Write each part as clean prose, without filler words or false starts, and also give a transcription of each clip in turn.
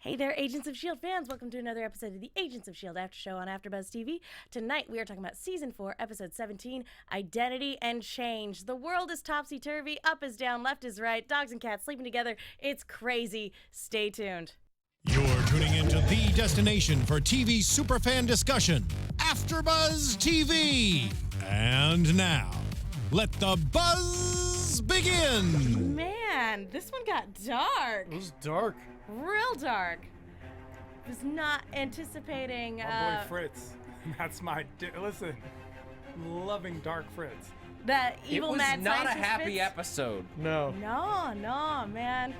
Hey there, Agents of S.H.I.E.L.D. fans. Welcome to another episode of the Agents of S.H.I.E.L.D. After Show on AfterBuzz TV. Tonight, we are talking about Season 4, Episode 17, Identity and Change. The world is topsy-turvy, up is down, left is right, dogs and cats sleeping together. It's crazy. Stay tuned. You're tuning into the destination for TV superfan discussion, AfterBuzz TV. And now, let the buzz begin. Man, this one got dark. It was dark. Real dark. Was not anticipating. My boy Fitz. That's my. Listen, loving Dark Fitz. That evil mad It was not a scientist happy Fitz. episode. No. No, man.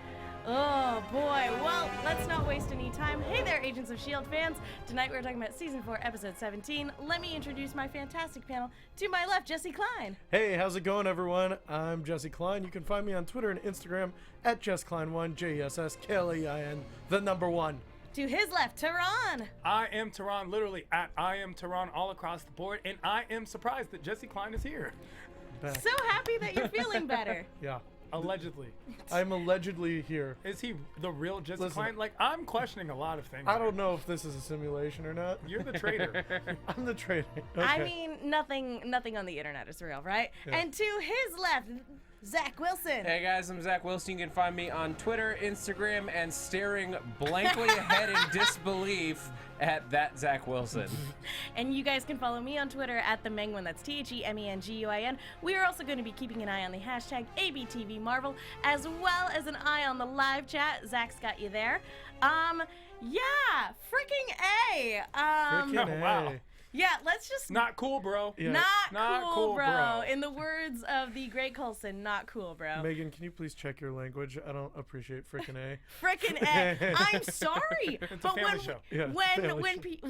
Oh, boy. Well, let's not waste any time. Hey there, Agents of S.H.I.E.L.D. fans. Tonight we're talking about Season 4, Episode 17. Let me introduce my fantastic panel. To my left, Jesse Klein. Hey, how's it going, everyone? I'm Jesse Klein. You can find me on Twitter and Instagram at JessKlein1, JessKlein, the number one. To his left, Tehran. I am Tehran, literally at I am Tehran all across the board, and I am surprised that Jesse Klein is here. So happy that you're feeling better. Yeah. Allegedly. I'm allegedly here. Is he the real Jesse Listen. Klein? Like, I'm questioning a lot of things. I don't know if this is a simulation or not. You're the traitor. I'm the traitor. Okay. I mean, nothing on the internet is real, right? Yeah. And to his left, Zach Wilson. Hey guys, I'm Zach Wilson. You can find me on Twitter, Instagram, and staring blankly ahead in disbelief at that Zach Wilson. And you guys can follow me on Twitter at the Menguin. That's TheMenguin. We are also going to be keeping an eye on the hashtag ABTVMarvel, as well as an eye on the live chat. Zach's got you there. Yeah, freaking A. Frickin' Oh, wow. A. Yeah, let's just Not cool, bro. Yeah. not cool, cool, bro. bro. In the words of the great Coulson, not cool, bro. Megan, can you please check your language? I don't appreciate frickin' A. Frickin' A. I'm sorry, It's a but family when show. Yeah,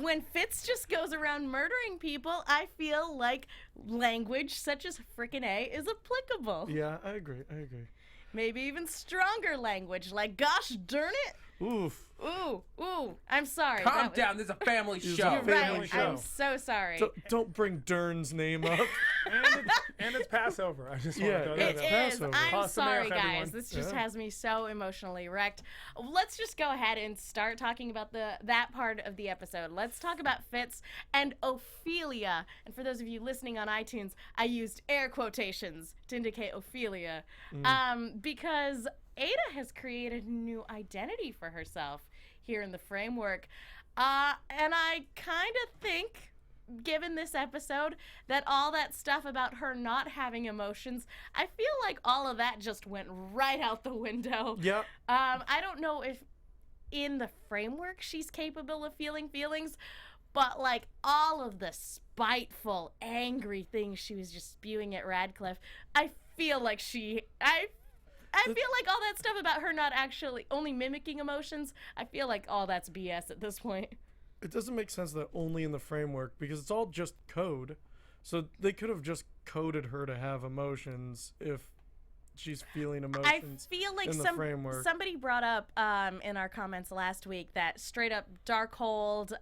when Fitz just goes around murdering people, I feel like language such as frickin' A is applicable. Yeah, I agree. Maybe even stronger language, like gosh darn it. Oof. Ooh, I'm sorry. Calm That was- down, this is a family You're show. You're Family right. show. I'm so sorry. Don't bring Dern's name up. And it's Passover. I just want Yeah, to go yeah, It there. it's is. Passover. I'm Pasta sorry, Sameach, guys. everyone. This just Yeah. has me so emotionally wrecked. Let's just go ahead and start talking about that part of the episode. Let's talk about Fitz and Ophelia. And for those of you listening on iTunes, I used air quotations to indicate Ophelia, because Aida has created a new identity for herself here in the framework. And I kind of think, given this episode, that all that stuff about her not having emotions, I feel like all of that just went right out the window. Yep. I don't know if in the framework she's capable of feeling feelings, but like all of the spiteful, angry things she was just spewing at Radcliffe, I feel like I feel like all that stuff about her not actually only mimicking emotions, I feel like all that's BS at this point. It doesn't make sense that only in the framework, because it's all just code. So they could have just coded her to have emotions if she's feeling emotions. I feel like in the framework. somebody brought up in our comments last week that straight up Darkhold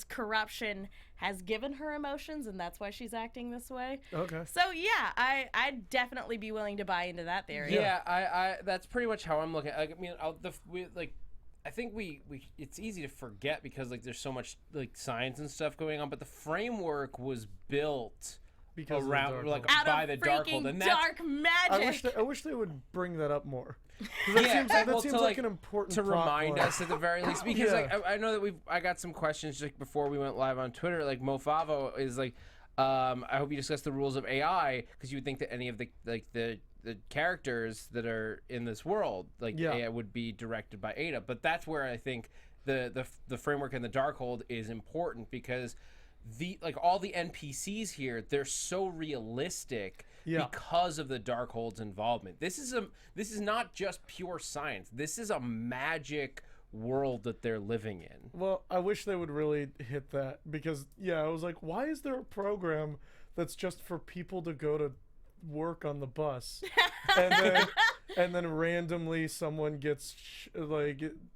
corruption has given her emotions, and that's why she's acting this way. Okay. So yeah, I'd definitely be willing to buy into that theory. Yeah, I that's pretty much how I'm looking. I mean, I think we it's easy to forget because like there's so much like science and stuff going on, but the framework was built Because around of the like Darkhold. Out by of the freaking Darkhold, and that's dark magic. I wish they would bring that up more. 'Cause that seems, well, that seems to, like an important to plot remind line. us at the very least, because Yeah. like I know that I got some questions like before we went live on Twitter. Like Mofavo is like, I hope you discuss the rules of AI, because you would think that any of the characters that are in this world like Yeah. AI would be directed by Aida, but that's where I think the framework and the Darkhold is important, because all the NPCs here, they're so realistic. Yeah. Because of the Darkhold's involvement. This is not just pure science. This is a magic world that they're living in. Well, I wish they would really hit that, because I was like, why is there a program that's just for people to go to work on the bus, and then randomly someone gets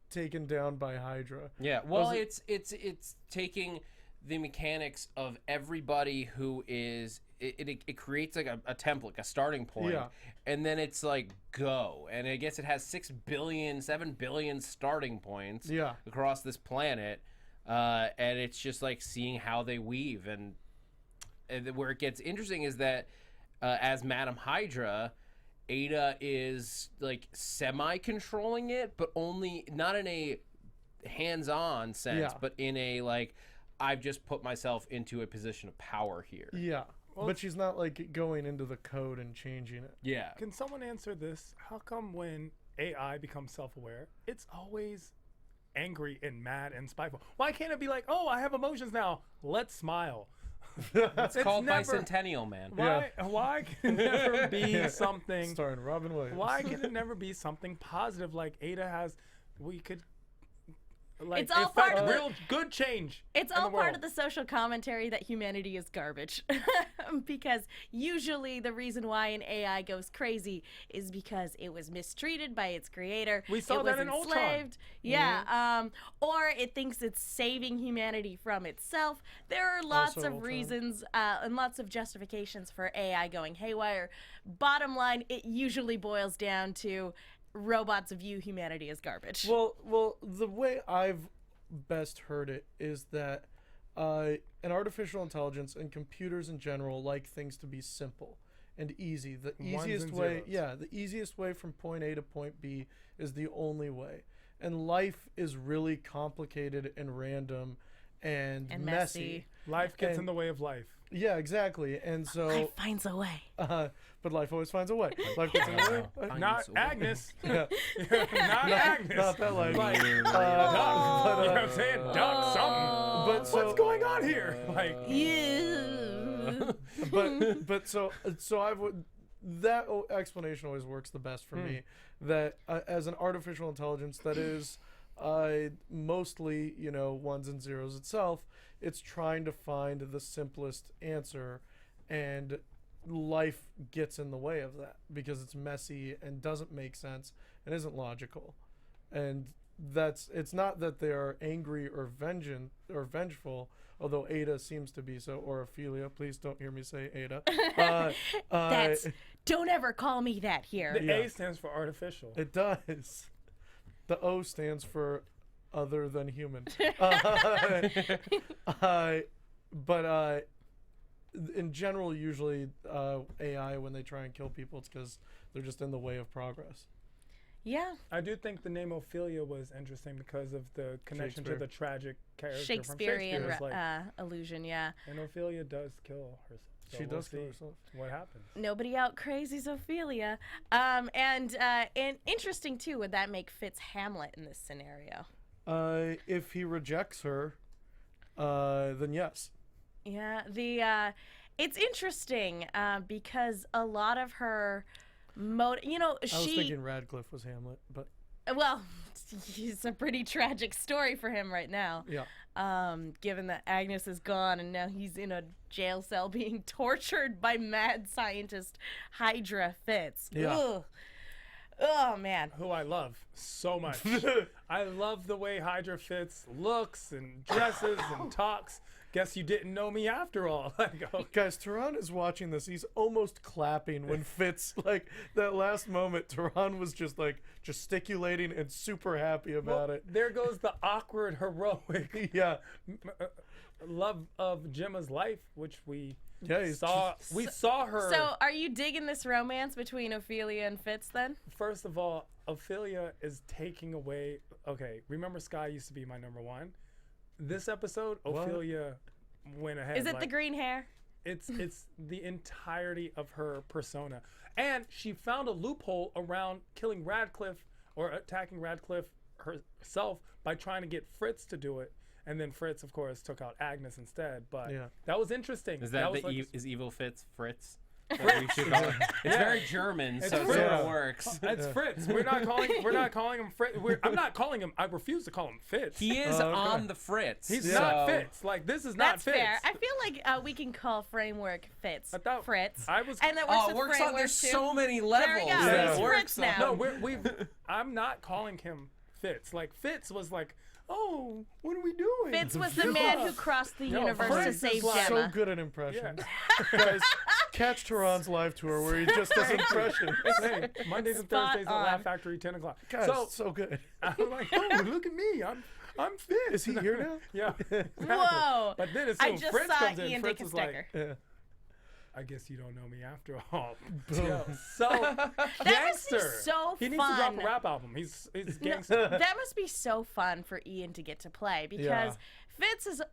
taken down by Hydra? Yeah. Well, Was it's taking the mechanics of everybody who is it creates like a template, a starting point, Yeah. and then it's like go, and I guess it has 7 billion starting points Yeah. across this planet, and it's just like seeing how they weave, and where it gets interesting is that as Madam Hydra, Aida is like semi-controlling it, but only not in a hands-on sense, Yeah. but in a like, I've just put myself into a position of power here. Yeah. But she's not like going into the code and changing it. Yeah. Can someone answer this? How come when AI becomes self-aware, it's always angry and mad and spiteful? Why can't it be like, oh, I have emotions now, let's smile? It's called never- Bicentennial Man. Why can it never be something? Starring Robin Williams. Why can it never be something positive like Ada has? We could like It's all part affect of the- real good change. It's in all the part world. of the social commentary that humanity is garbage. Because usually the reason why an AI goes crazy is because it was mistreated by its creator. We saw it that was in Ultron. enslaved. Yeah. Or it thinks it's saving humanity from itself. There are lots Also of Ultron. reasons and lots of justifications for AI going haywire. Bottom line, it usually boils down to robots view humanity as garbage. Well, the way I've best heard it is that an artificial intelligence and computers in general like things to be simple and easy. The Ones easiest and way, zeros. the easiest way from point A to point B is the only way. And life is really complicated and random and messy. Life gets in And- the way of life. Yeah, exactly. And so, Life finds a way. but life always finds a way. Life gets in the way. Not Agnes. Yeah. Not Agnes. Not that life. Like, but, you know what I'm saying? Duck something. But so, What's going on here? Like, Yeah. but so that explanation always works the best for me. That as an artificial intelligence that is mostly ones and zeros itself, it's trying to find the simplest answer, and life gets in the way of that because it's messy and doesn't make sense and isn't logical. And it's not that they are angry or vengeful, although Aida seems to be so, or Ophelia. Please don't hear me say Aida. Don't ever call me that here. the Yeah. A stands for artificial. It does. The O stands for other than human. But in general, usually AI, when they try and kill people, it's because they're just in the way of progress. Yeah. I do think the name Ophelia was interesting because of the connection to Shakespeare. the tragic character Shakespearean from Shakespeare. It's like, illusion, yeah. and Ophelia does kill herself. So She we'll does kill see herself. What happens? Nobody out crazy's Ophelia. And interesting, too, would that make Fitz Hamlet in this scenario? If he rejects her, then yes. Yeah, it's interesting because a lot of her I was thinking Radcliffe was Hamlet, but well, it's a pretty tragic story for him right now. yeah. Given that Agnes is gone and now he's in a jail cell being tortured by mad scientist Hydra Fitz. Yeah. Ugh. Oh, man. Who I love so much. I love the way Hydra Fitz looks and dresses and talks. Guess you didn't know me after all. Like, oh, Guys, Tehran is watching this. He's almost clapping when Fitz, like, that last moment, Tehran was just, like, gesticulating and super happy about it. there goes the awkward, heroic Yeah. love of Gemma's life, which we Yeah, he's saw. We saw her. So, are you digging this romance between Ophelia and Fitz then? First of all, Ophelia is taking away. Okay, remember Sky used to be my number one. This episode, Ophelia went ahead. Is it the like, green hair? It's the entirety of her persona, and she found a loophole around killing Radcliffe or attacking Radcliffe herself by trying to get Fritz to do it, and then Fritz, of course, took out Agnes instead. But Yeah. that was interesting. Is that was the like, is evil Fitz Fritz? We should call it. It's very German, so it Fritz. sort of works. It's Fritz. We're not calling him Fritz. I'm not calling him. I refuse to call him Fitz. He is okay. on the Fritz. He's so- not Fitz. Like, this is not That's Fitz. fair. I feel like we can call Framework Fitz I thought- Fritz. I was- and that works Oh, it with works on. Framework There's too. so many There we levels. go. Yeah. He's It Fritz works on. now. No, I'm not calling him Fitz. Like, Fitz was like oh, what are we doing? Fitz was the man who crossed the universe to Fitz is save like- Gemma. So good at impressions. Guys, catch Tehran's live tour where he just does impressions. Hey, Mondays and Spot Thursdays at on. Laugh Factory, 10 o'clock. Guys, So so good. I'm like, oh, look at me. I'm Fitz. Is he here now? Yeah. Exactly. Whoa. But then as I soon as just Fritz saw comes in, Ian Fritz take a is like, sticker. Yeah. I guess you don't know me after all. Boom. So, must be gangster. so He needs to drop fun. a rap album. He's No, gangster. that must be so fun for Ian to get to play because Yeah. Fitz is,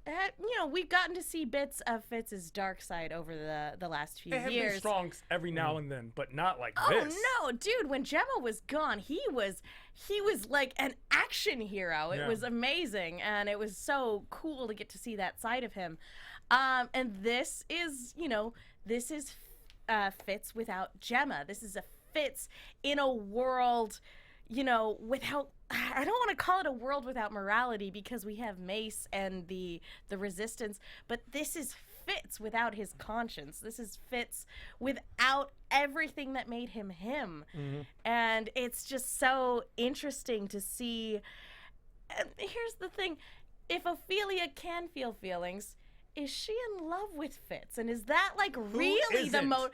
we've gotten to see bits of Fitz's dark side over the last few They have been years. strong every now and then, but not like Oh this. no, dude! When Gemma was gone, he was like an action hero. It Yeah. was amazing, and it was so cool to get to see that side of him. And this is, Fitz without Gemma. This is a Fitz in a world, without. I don't want to call it a world without morality because we have Mace and the Resistance, but this is Fitz without his conscience. This is Fitz without everything that made him him. And it's just so interesting to see. And here's the thing. If Ophelia can feel feelings, is she in love with Fitz? And is that like really the isn't? No,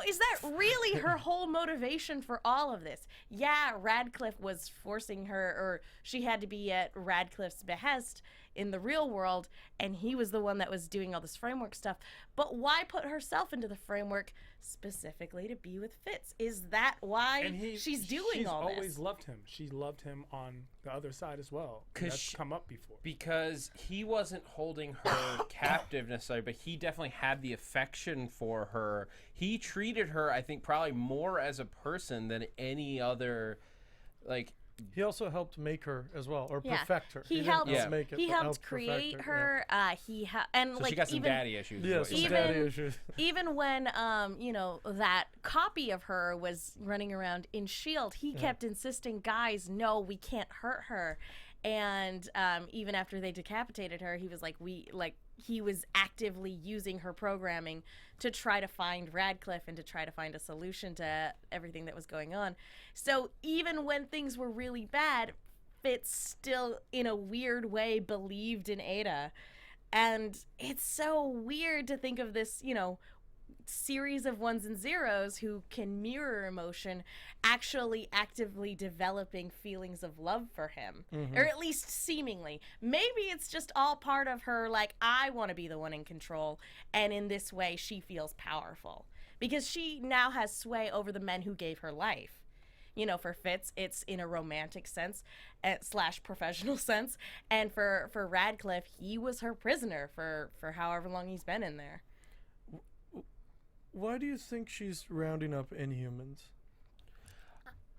is that really her whole motivation for all of this? Yeah, Radcliffe was forcing her, or she had to be at Radcliffe's behest in the real world, and he was the one that was doing all this framework stuff. But why put herself into the framework specifically to be with Fitz? Is that why she's doing all this? She's always loved him. She loved him on the other side as well. 'Cause That's come up before. Because he wasn't holding her captive necessarily, but he definitely had the affection for her. He treated her, I think, probably more as a person than any other, like. He also helped make her as well, or Yeah. perfect her. He didn't helped. just make it, He but helped perfect create her. her. And So like she got some even daddy issues. Yeah, is what some you're Even- saying. daddy issues. even when that copy of her was running around in S.H.I.E.L.D., he kept insisting, guys, no, we can't hurt her. And even after they decapitated her, he was he was actively using her programming to try to find Radcliffe and to try to find a solution to everything that was going on. So even when things were really bad, Fitz still, in a weird way, believed in Aida. And it's so weird to think of this, series of ones and zeros who can mirror emotion actually actively developing feelings of love for him, or at least seemingly. Maybe it's just all part of her, like, I want to be the one in control, and in this way she feels powerful because she now has sway over the men who gave her life. For Fitz, it's in a romantic sense / professional sense, and for Radcliffe, he was her prisoner for however long he's been in there. Why do you think she's rounding up Inhumans?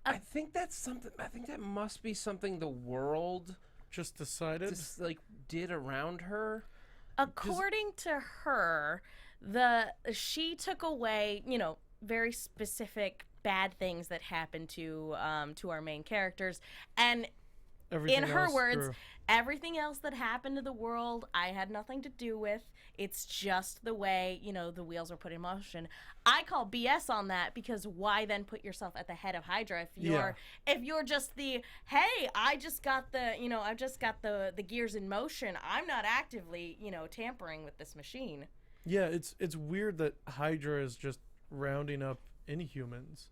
I think that's something. I think that must be something the world Just decided? just did around her. According to her, she took away, very specific bad things that happened to our main characters, and Everything in her else words, through. everything else that happened to the world, I had nothing to do with. It's just the way, the wheels were put in motion. I call BS on that because why then put yourself at the head of Hydra if you're just the, hey, I just got the gears in motion. I'm not actively, tampering with this machine. Yeah, it's weird that Hydra is just rounding up Inhumans.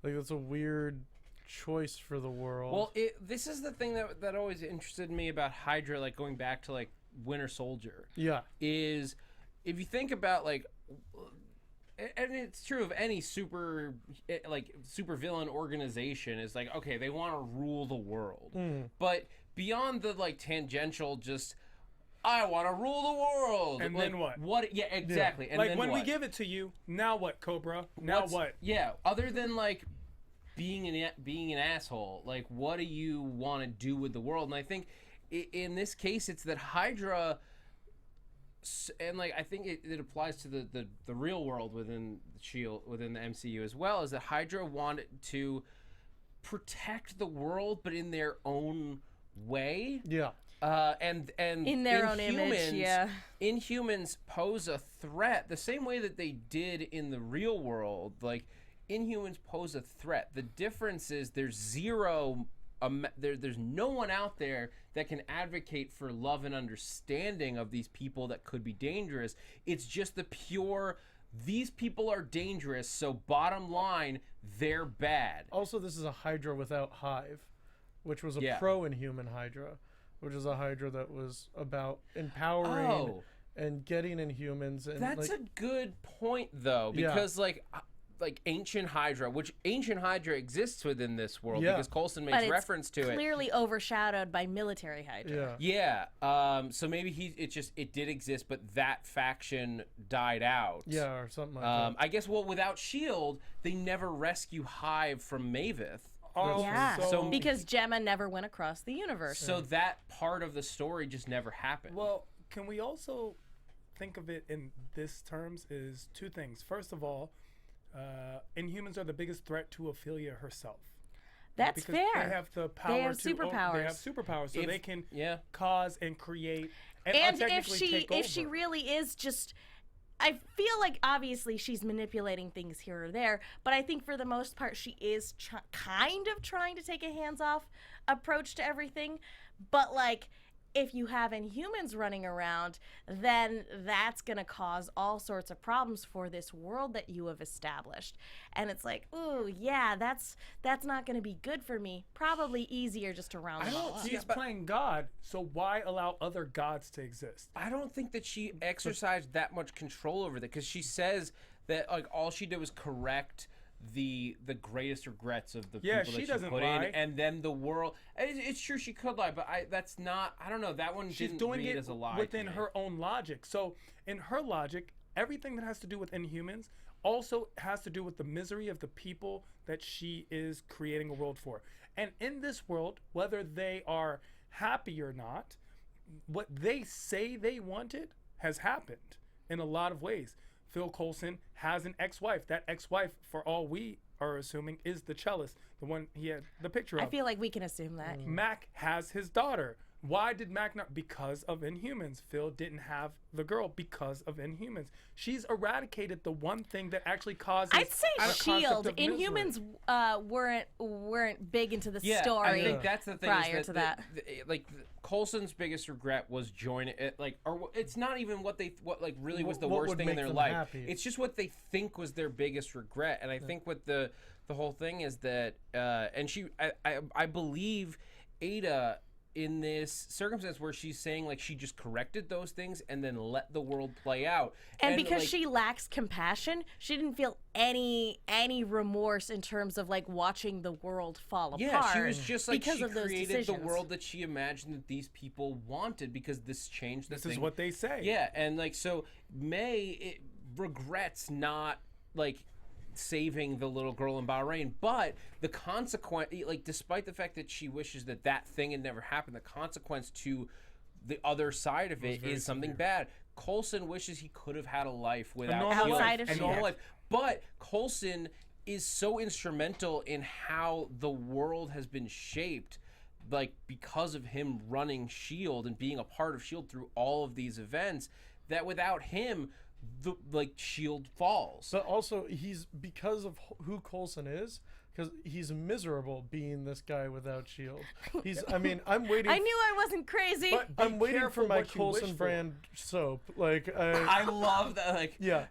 That's a weird choice for the world. Well, this is the thing that always interested me about Hydra, going back to Winter Soldier. Yeah. Is if you think about and it's true of any super villain organization, is okay, they want to rule the world, but beyond the tangential, just I want to rule the world, And then what? What? Yeah, exactly. And then when we what? give it to you, now what, Cobra? Now what? Yeah, other than being an asshole, what do you want to do with the world? And I think in this case, it's that Hydra, and I think it applies to the real world within S.H.I.E.L.D, within the MCU as well, is that Hydra wanted to protect the world, but in their own way. Yeah. And In their own image, yeah. Inhumans pose a threat the same way that they did in the real world. Inhumans pose a threat. The difference is there's zero there's no one out there that can advocate for love and understanding of these people that could be dangerous. It's just the pure, these people are dangerous, so bottom line, they're bad. Also, this is a Hydra without Hive, which was a Yeah. pro-Inhuman Hydra, which is a Hydra that was about empowering Oh. and getting Inhumans. And That's like, a good point, though, Yeah. because like Ancient Hydra, which Ancient Hydra exists within this world, Yeah. because Coulson But makes it's reference to it. clearly overshadowed by military Hydra. yeah. Yeah. So maybe it did exist, but that faction died out. Yeah, or something like that. I guess. Well, without Shield, they never rescue Hive from Maveth. Oh, Yeah, So- because Gemma never went across the universe. So that part of the story just never happened. Well, can we also think of it in this terms is two things. First of all, Inhumans are the biggest threat to Ophelia herself. That's Because fair. They have the power They have to. They superpowers. have superpowers, so If- they can yeah. cause and create and, And if technically she take if she over. really is just, I feel like obviously she's manipulating things here or there, but I think for the most part she is kind of trying to take a hands-off approach to everything. But like, if you have Inhumans running around, then that's gonna cause all sorts of problems for this world that you have established. And it's like, ooh, yeah, that's not gonna be good for me. Probably easier just to round them all up. She's playing God, so why allow other gods to exist? I don't think that she exercised that much control over that, because she says that like all she did was correct the greatest regrets of the Yeah, people she that she doesn't put lie. in, and then the world. It's true she could lie, but that's not. I don't know. That one She's didn't doing read it as a lie within to me. her own logic. So in her logic, everything that has to do with Inhumans also has to do with the misery of the people that she is creating a world for. And in this world, whether they are happy or not, what they say they wanted has happened in a lot of ways. Phil Coulson has an ex-wife. That ex-wife, for all we are assuming, is the cellist, the one he had the picture of. I feel like we can assume that. Mac has his daughter. Why did Mac not? Because of Inhumans. Phil didn't have the girl because of Inhumans. She's eradicated the one thing that actually causes. I'd say a concept Shield. of misery. Inhumans weren't big into the Yeah, story. I think that's the thing. prior is to that, that. like Coulson's biggest regret was joining it. Like, or it's not even what really was the What worst would thing in make their them life. happy. It's just what they think was their biggest regret. And I think what the whole thing is that, and I believe Aida, in this circumstance where she's saying like she just corrected those things and then let the world play out, And because like, she lacks compassion, she didn't feel any remorse in terms of like watching the world fall apart. yeah, she was just like because she of those created decisions. the world that she imagined that these people wanted, because this changed the This thing. is what they say. Yeah, and like so May regrets not like saving the little girl in Bahrain, but the consequence, like despite the fact that she wishes that that thing had never happened, the consequence to the other side of it is something bad. Coulson wishes he could have had a life without normal Shield, Outside of a normal Shield. life. But Coulson is so instrumental in how the world has been shaped, like because of him running Shield and being a part of Shield through all of these events, that without him, the Shield falls. But also, he's because of who Coulson is, because he's miserable being this guy without Shield. He's. I mean, I'm waiting. I knew I wasn't crazy. But I'm be waiting for careful my what you wish Coulson for. brand soap. Like, I love that. Like, yeah.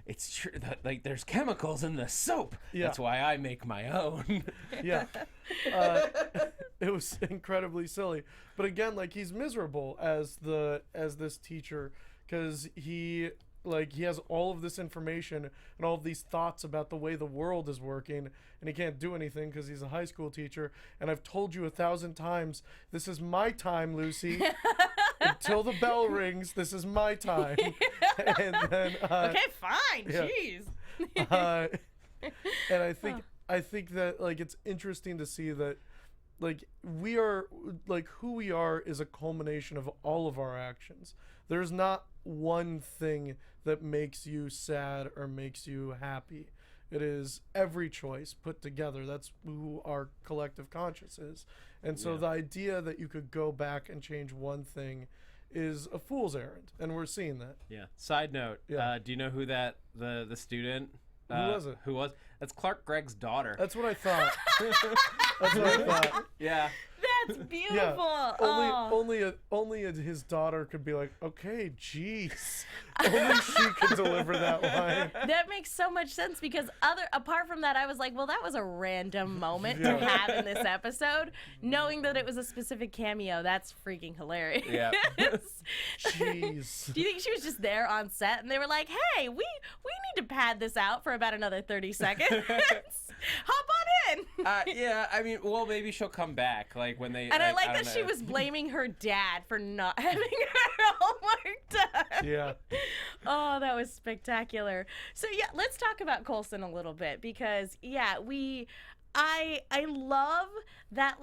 it's true that like there's chemicals in the soap. Yeah. That's why I make my own. Yeah. It was incredibly silly. But again, like he's miserable as this teacher because he has all of this information and all of these thoughts about the way the world is working, and he can't do anything because he's a high school teacher. And I've told you 1,000 times, this is my time, Lucy. Until the bell rings, this is my time. And then okay, fine. yeah. Jeez. And I think that like it's interesting to see that like we are like who we are is a culmination of all of our actions. There's not one thing that makes you sad or makes you happy. It is every choice put together. That's who our collective conscious is. And so the idea that you could go back and change one thing is a fool's errand, and we're seeing that. Yeah. Side note. Yeah. Do you know who the student Who was it? Who was? That's Clark Gregg's daughter. That's what I thought. That's what I thought. Yeah. That's beautiful. Yeah. Only his daughter could be like, okay, jeez. Only she could deliver that line. That makes so much sense because apart from that, I was like, well, that was a random moment to have in this episode. Knowing that it was a specific cameo, that's freaking hilarious. Yeah. Jeez. Do you think she was just there on set and they were like, hey, we need to pad this out for about another 30 seconds? Hop on in. Yeah, I mean, well, maybe she'll come back, like when they. And I like don't that know. she was blaming her dad for not having her homework done. Yeah. Oh, that was spectacular. So yeah, let's talk about Coulson a little bit because I love that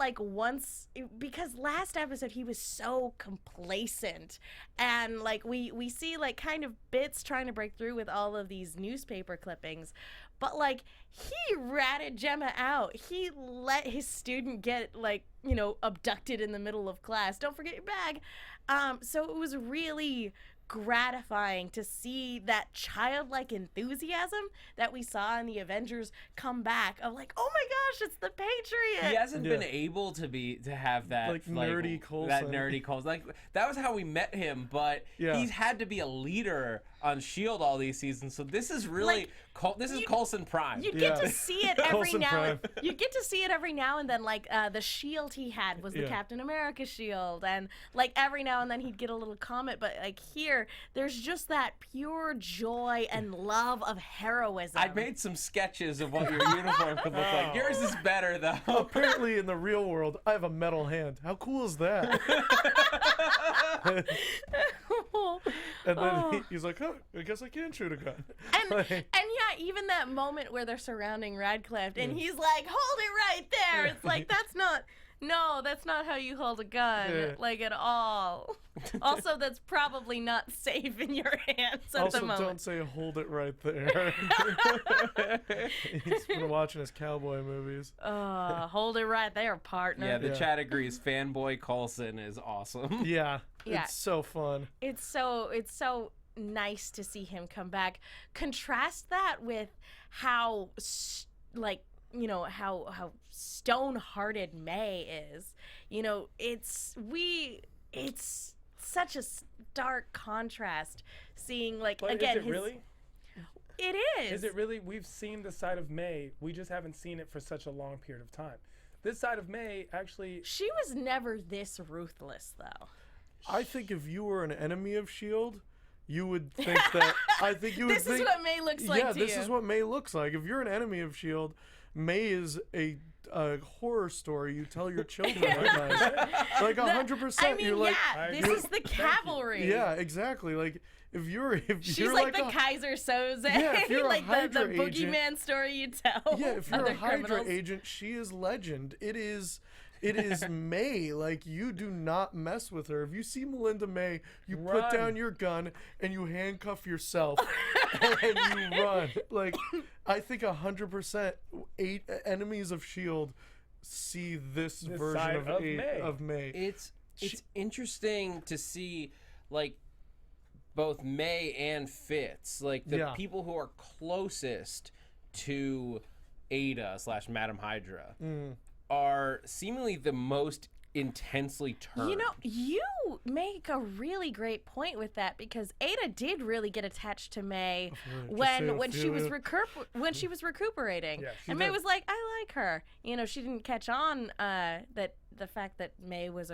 because last episode he was so complacent and like we see like kind of bits trying to break through with all of these newspaper clippings, but like he ratted Gemma out. He let his student get abducted in the middle of class. Don't forget your bag. So it was really gratifying to see that childlike enthusiasm that we saw in the Avengers come back of like, oh my gosh, it's the Patriot. He hasn't been able to have that like nerdy Coulson. That nerdy Coulson. Like that was how we met him, but he's had to be a leader on S.H.I.E.L.D. all these seasons. So this is really this is Coulson Prime. You get to see it every Coulson now. Prime. You get to see it every now and then. Like the shield he had was the Captain America shield, and like every now and then he'd get a little comment. But like here, there's just that pure joy and love of heroism. I made some sketches of what your uniform could look like. Yours is better though. Apparently, in the real world, I have a metal hand. How cool is that? And then he's like, oh, I guess I can shoot a gun. And yeah, even that moment where they're surrounding Radcliffe and he's like, hold it right there. It's like, that's not how you hold a gun, like at all. Also, that's probably not safe in your hands at the moment. Also, don't say hold it right there. He's been watching his cowboy movies. Hold it right there, partner. Yeah, the chat agrees. Fanboy Coulson is awesome. Yeah, Yeah. it's so fun. It's so nice to see him come back. Contrast that with how how stone-hearted May is. It's such a stark contrast seeing But again is it really? It is. Is it really? We've seen the side of May. We just haven't seen it for such a long period of time. This side of May actually. She was never this ruthless, though. I think if you were an enemy of S.H.I.E.L.D., you would think that. I think you would This think. is what May looks like Yeah, to this you. is what May looks like. If you're an enemy of S.H.I.E.L.D., May is a horror story you tell your children at night. Like 100%. I mean, you're like, this is the cavalry. yeah, exactly. Like if you're She's like the Kaiser Soze, Yeah, if you're a like the Hydra agent- boogeyman story you tell. Yeah, if you're other a Hydra criminals. agent, she is legend. It is May. Like, you do not mess with her. If you see Melinda May, you put Run. down your gun and you handcuff yourself and you run. Like, I think 100% enemies of S.H.I.E.L.D. see this version side of May. It's interesting to see like both May and Fitz, like the people who are closest to Aida / Madam Hydra are seemingly the most intensely turned. You make a really great point with that because Aida did really get attached to May when she was recuperating, Yeah, she and May did. was like, I like her. She didn't catch on that the fact that May was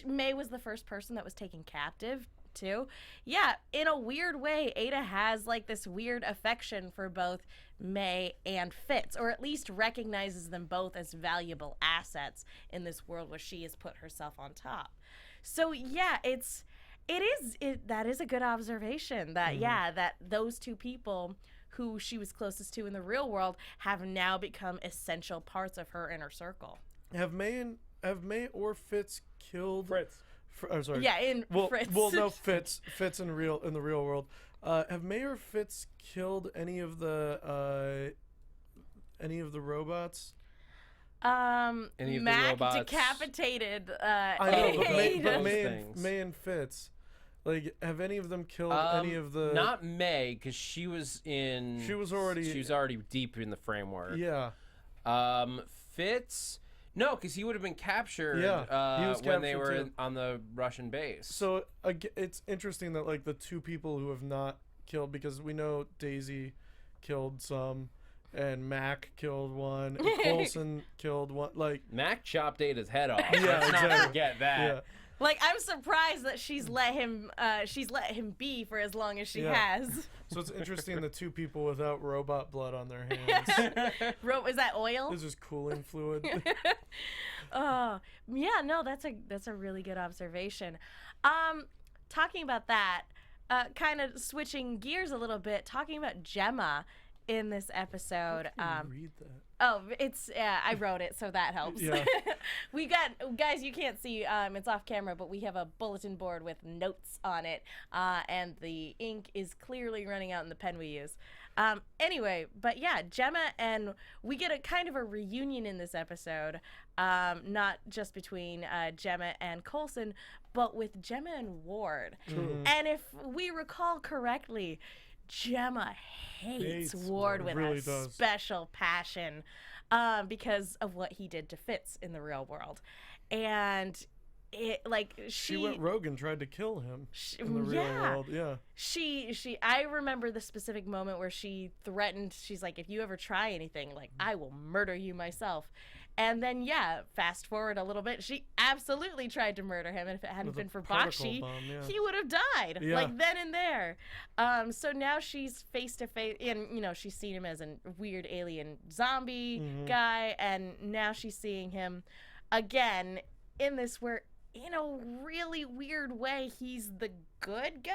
May was the first person that was taken captive too. Yeah, in a weird way, Aida has like this weird affection for both May and Fitz, or at least recognizes them both as valuable assets in this world where she has put herself on top. So yeah, that is a good observation that that those two people who she was closest to in the real world have now become essential parts of her inner circle. Have May or Fitz killed Fritz. I'm sorry. Yeah, Fritz. Well, no, Fitz in the real world. Have May or Fitz killed any of the robots? Any of the Mac robots? decapitated. I know, but Aida. May Things. and Fitz. Like, have any of them killed any of the? Not Meg, because she was in. She was already deep in the framework. Yeah. Fitz. No, because he would have been captured. Yeah, he was when they captured were too. on the Russian base. So it's interesting that like the two people who have not killed, because we know Daisy killed some, and Mac killed one, and Coulson killed one. Like Mac chopped Ada's head off. Yeah, Let's not exactly. forget that. Yeah. Like, I'm surprised that she's let him be for as long as she Yeah. has. So it's interesting the two people without robot blood on their hands. Is that oil? This is cooling fluid. Oh, yeah, no, that's a really good observation. Talking about that, kind of switching gears a little bit, talking about Gemma in this episode. Read that. Oh, it's I wrote it, so that helps. Yeah. We got, guys, you can't see, it's off camera, but we have a bulletin board with notes on it, and the ink is clearly running out in the pen we use. Anyway, but yeah, Gemma, and we get a kind of a reunion in this episode, not just between Gemma and Coulson, but with Gemma and Ward. And if we recall correctly, Gemma hates Ward with really a does. special passion because of what he did to Fitz in the real world. And it, like, She went rogue and tried to kill him in the real yeah. world. Yeah. I remember the specific moment where she threatened, she's like, if you ever try anything, like, I will murder you myself. And then, yeah, fast forward a little bit, she absolutely tried to murder him. And if it hadn't With a been for particle Bakshi, bomb, yeah. he would have died, Yeah. like, then and there. So now she's face to face, and, you know, she's seen him as a weird alien zombie guy, and now she's seeing him again in this where, in a really weird way, he's the good guy.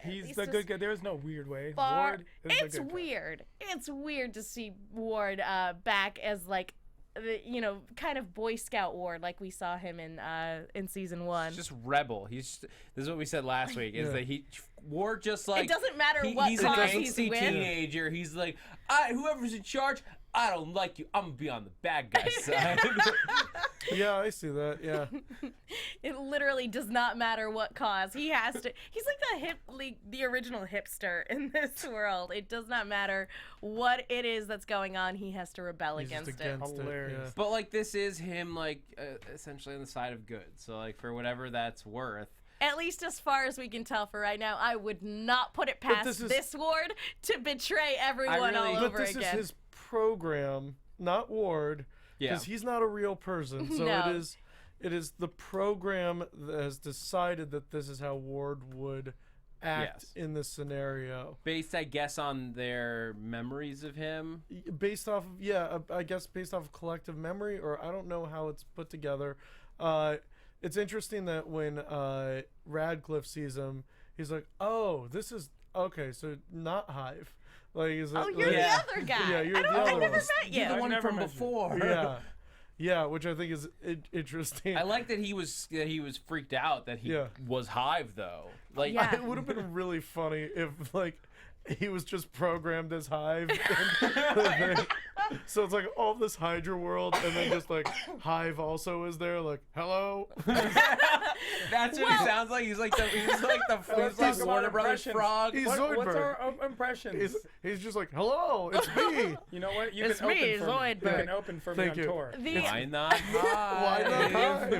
At He's least the as good guy. There is no weird way. far- Ward is It's the good guy. weird. It's weird to see Ward back as, like, the, you know, kind of Boy Scout Ward, like we saw him in season 1. He's just rebel. This is what we said last week. Is Yeah. that Ward just like it doesn't matter what he's an cause he's angsty with. teenager. He's like, whoever's in charge, I don't like you. I'm gonna be on the bad guy side. Yeah, I see that. Yeah. It literally does not matter what cause he has to. He's like the original hipster in this world. It does not matter what it is that's going on. He has to rebel He's just against it. against it. Hilarious. But like this is him like essentially on the side of good. So like for whatever that's worth. At least as far as we can tell for right now, I would not put it past this is- this Ward to betray everyone all really- But over this again. is his program, not Ward, Yeah. because he's not a real person. So No. it is the program that has decided that this is how Ward would act Yes. in this scenario. Based, I guess, on their memories of him. Based off of, I guess based off of collective memory, or I don't know how it's put together. It's interesting that when Radcliffe sees him, he's like, "Oh, this is okay. So not Hive." Like, he's like, Oh, you're Yeah. the other guy. Yeah, you're I the never other one. met you. You're the I've one never from met you. before. Yeah, yeah, which I think is interesting. I like that he was freaked out that he Yeah. was Hive though. Like Yeah. It would have been really funny if like he was just programmed as Hive. So it's like all this Hydra world, and then just like Hive also is there. Like, hello. that's what he sounds like. He's like the Warner Brothers impressions. frog. He's What's Zoidberg. our impressions? He's just like, hello, it's me. You know what? You It's can me, open for me. You Zoidberg. can open for Thank me you. on tour. Why not Why not Hive?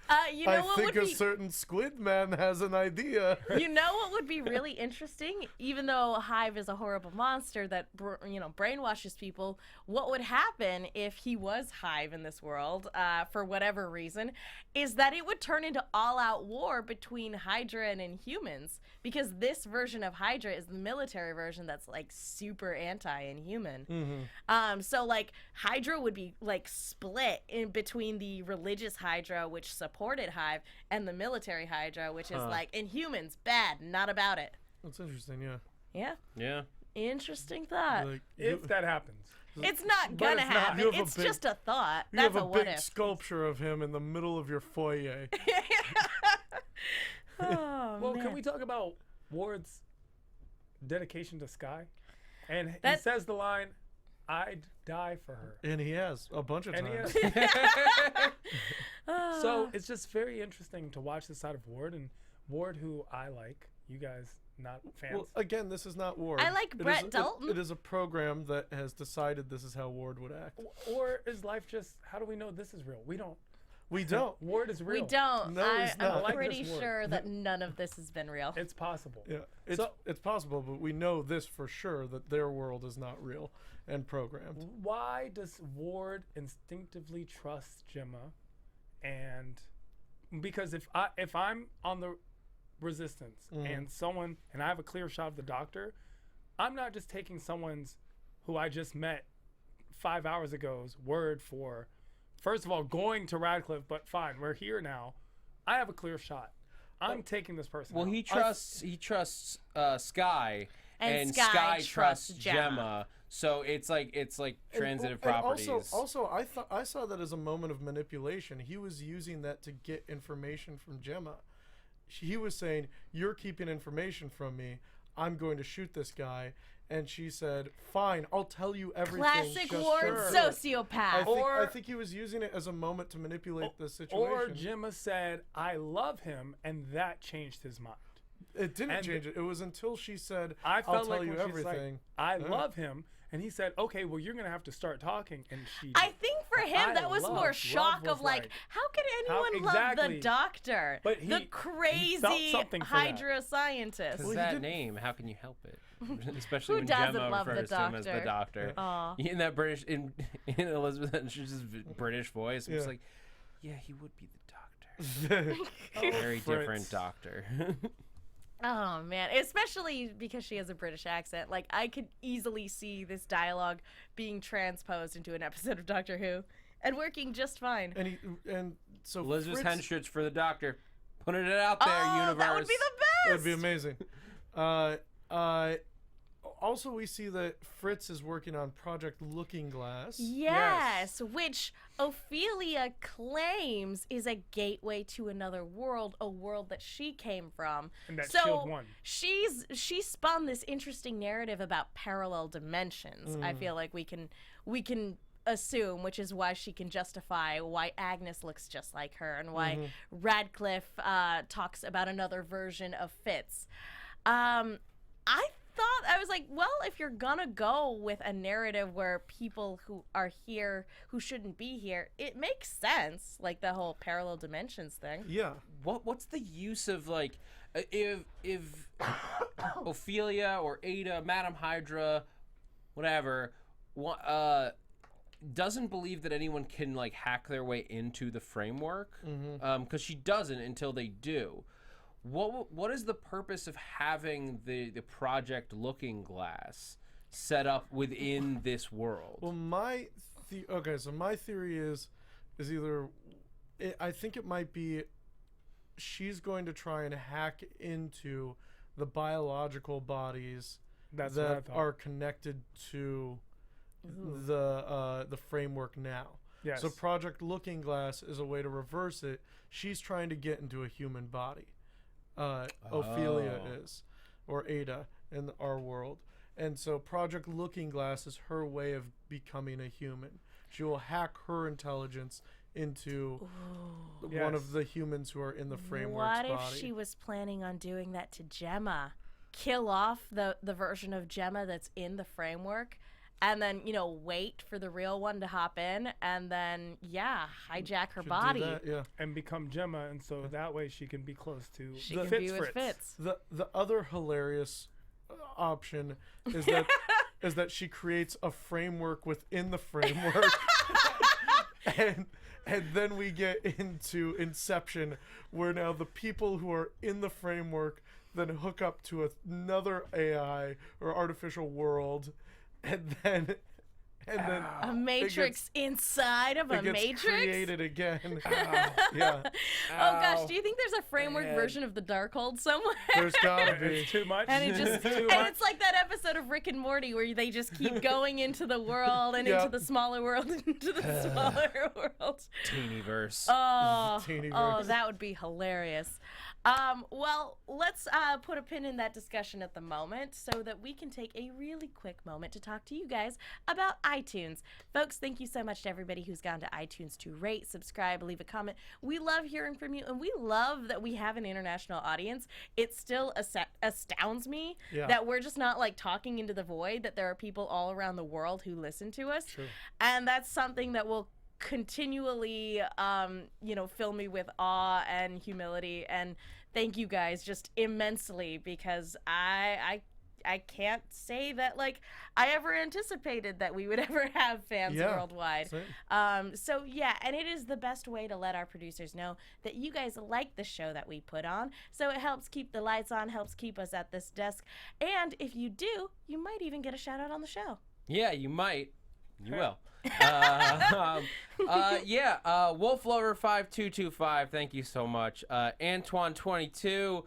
Hive? You know I what think would a be certain squid man has an idea. you know what would be really interesting, even though Hive is a horrible monster that brainwashes people, what would happen if he was Hive in this world for whatever reason is that it would turn into all-out war between Hydra and Inhumans, because this version of Hydra is the military version that's like super anti-Inhuman. So like Hydra would be like split in between the religious Hydra, which supported Hive, and the military Hydra, which is like Inhumans, bad, not about it. That's interesting. Yeah. Yeah, Yeah. interesting thought. Like, If that happens. It's not But gonna it's not. happen. You have a It's big- just a thought. you That's have a a what big if. sculpture of him in the middle of your foyer. Oh, Well, man. can we talk about Ward's dedication to Sky? And he That- says the line, "I'd die for her." And he has a bunch of And he times. is. So it's just very interesting to watch the side of Ward, and Ward, who I like. You guys not fans? Well, again, this is not Ward. I like Brett Dalton. It is a program that has decided this is how Ward would act. Or is life just? How do we know this is real? We don't. We don't. Ward is real. We don't. No, he's not. I I'm like pretty this word. sure that none of this has been real. It's possible. Yeah, it's possible, but we know this for sure that their world is not real and programmed. Why does Ward instinctively trust Gemma? And because if I'm on the resistance and I have a clear shot of the doctor, I'm not just taking someone's who I just met 5 hours ago's word for, first of all, going to Radcliffe, but fine, we're here now. I have a clear shot. I'm taking this person. Well, out. he trusts Sky, And Sky Sky trusts trusts Gemma. Gemma. So it's like transitive And properties. Also, I saw that as a moment of manipulation. He was using that to get information from Gemma. He was saying, "You're keeping information from me. I'm going to shoot this guy." And she said, "Fine, I'll tell you everything." Classic just Ward sure." sociopath. I think he was using it as a moment to manipulate the situation. Or Gemma said, "I love him," and that changed his mind. It didn't And change it. It was until she said, I felt "I'll tell like you when she's like, everything." I love him, and he said, "Okay, well, you're gonna have to start talking." And she. I think for him I that was love- more shock love of was like, like- how could anyone love exactly. the doctor? But the he crazy felt something for that. Hydra scientist. Because Well, he that did- name, how can you help it? Especially Who when doesn't Gemma love the refers to him as the doctor? doctor. Aw. In that British, in Elizabeth, she's just British voice. I'm just Yeah. like, yeah, he would be the doctor. Very different Fritz. doctor. Oh man, especially because she has a British accent. Like I could easily see this dialogue being transposed into an episode of Doctor Who and working just fine. and so Elizabeth Fritz- Henstridge for the doctor. Putting it out there, universe. That would be the best. That would be amazing. Also, we see that Fitz is working on Project Looking Glass. Yes, which Ophelia claims is a gateway to another world, a world that she came from. And that so S.H.I.E.L.D. won. she spun this interesting narrative about parallel dimensions. I feel like we can assume, which is why she can justify why Agnes looks just like her and why Radcliffe talks about another version of Fitz. I was like, well, if you're gonna go with a narrative where people who are here who shouldn't be here, it makes sense, like the whole parallel dimensions thing. Yeah. What's the use of like if Ophelia or Aida, Madame Hydra, whatever, doesn't believe that anyone can like hack their way into the framework, because she doesn't until they do. What is the purpose of having the Project Looking Glass set up within this world? Well, my theory is either I think it might be she's going to try and hack into the biological bodies That's what I that thought. are connected to the framework now. Yes. So Project Looking Glass is a way to reverse it. She's trying to get into a human body. Ophelia is, or Aida in our world. And so Project Looking Glass is her way of becoming a human. She will hack her intelligence into one of the humans who are in the framework's What body. if she was planning on doing that to Gemma? Kill off the version of Gemma that's in the framework, and then, wait for the real one to hop in, and then, hijack her Should do body. that, yeah. and become Gemma, and so that way she can be close to She the can Fitz be with Fritz. Fitz. The other hilarious option is that she creates a framework within the framework, and then we get into Inception, where now the people who are in the framework then hook up to another AI or artificial world, and then A matrix inside of a it gets matrix? created again. Yeah, Oh gosh, do you think there's a framework version of the Darkhold somewhere? there's gotta be. It's too much. And it's like that episode of Rick and Morty where they just keep going into the world and into the smaller world and into the smaller world. Teenyverse. Oh, Teenyverse. oh, that would be hilarious. Well, let's put a pin in that discussion at the moment so that we can take a really quick moment to talk to you guys about iTunes. Folks, thank you so much to everybody who's gone to iTunes to rate, subscribe, leave a comment. We love hearing from you, and we love that we have an international audience. It still astounds me that we're just not like talking into the void, that there are people all around the world who listen to us. True. And that's something that will continually fill me with awe and humility, and thank you guys just immensely, because I can't say that like I ever anticipated that we would ever have fans worldwide. So yeah, and it is the best way to let our producers know that you guys like the show that we put on, so it helps keep the lights on, helps keep us at this desk, and if you do, you might even get a shout out on the show. Yeah, you might. You will. Wolf Lover 5225, thank you so much. Antoine 22,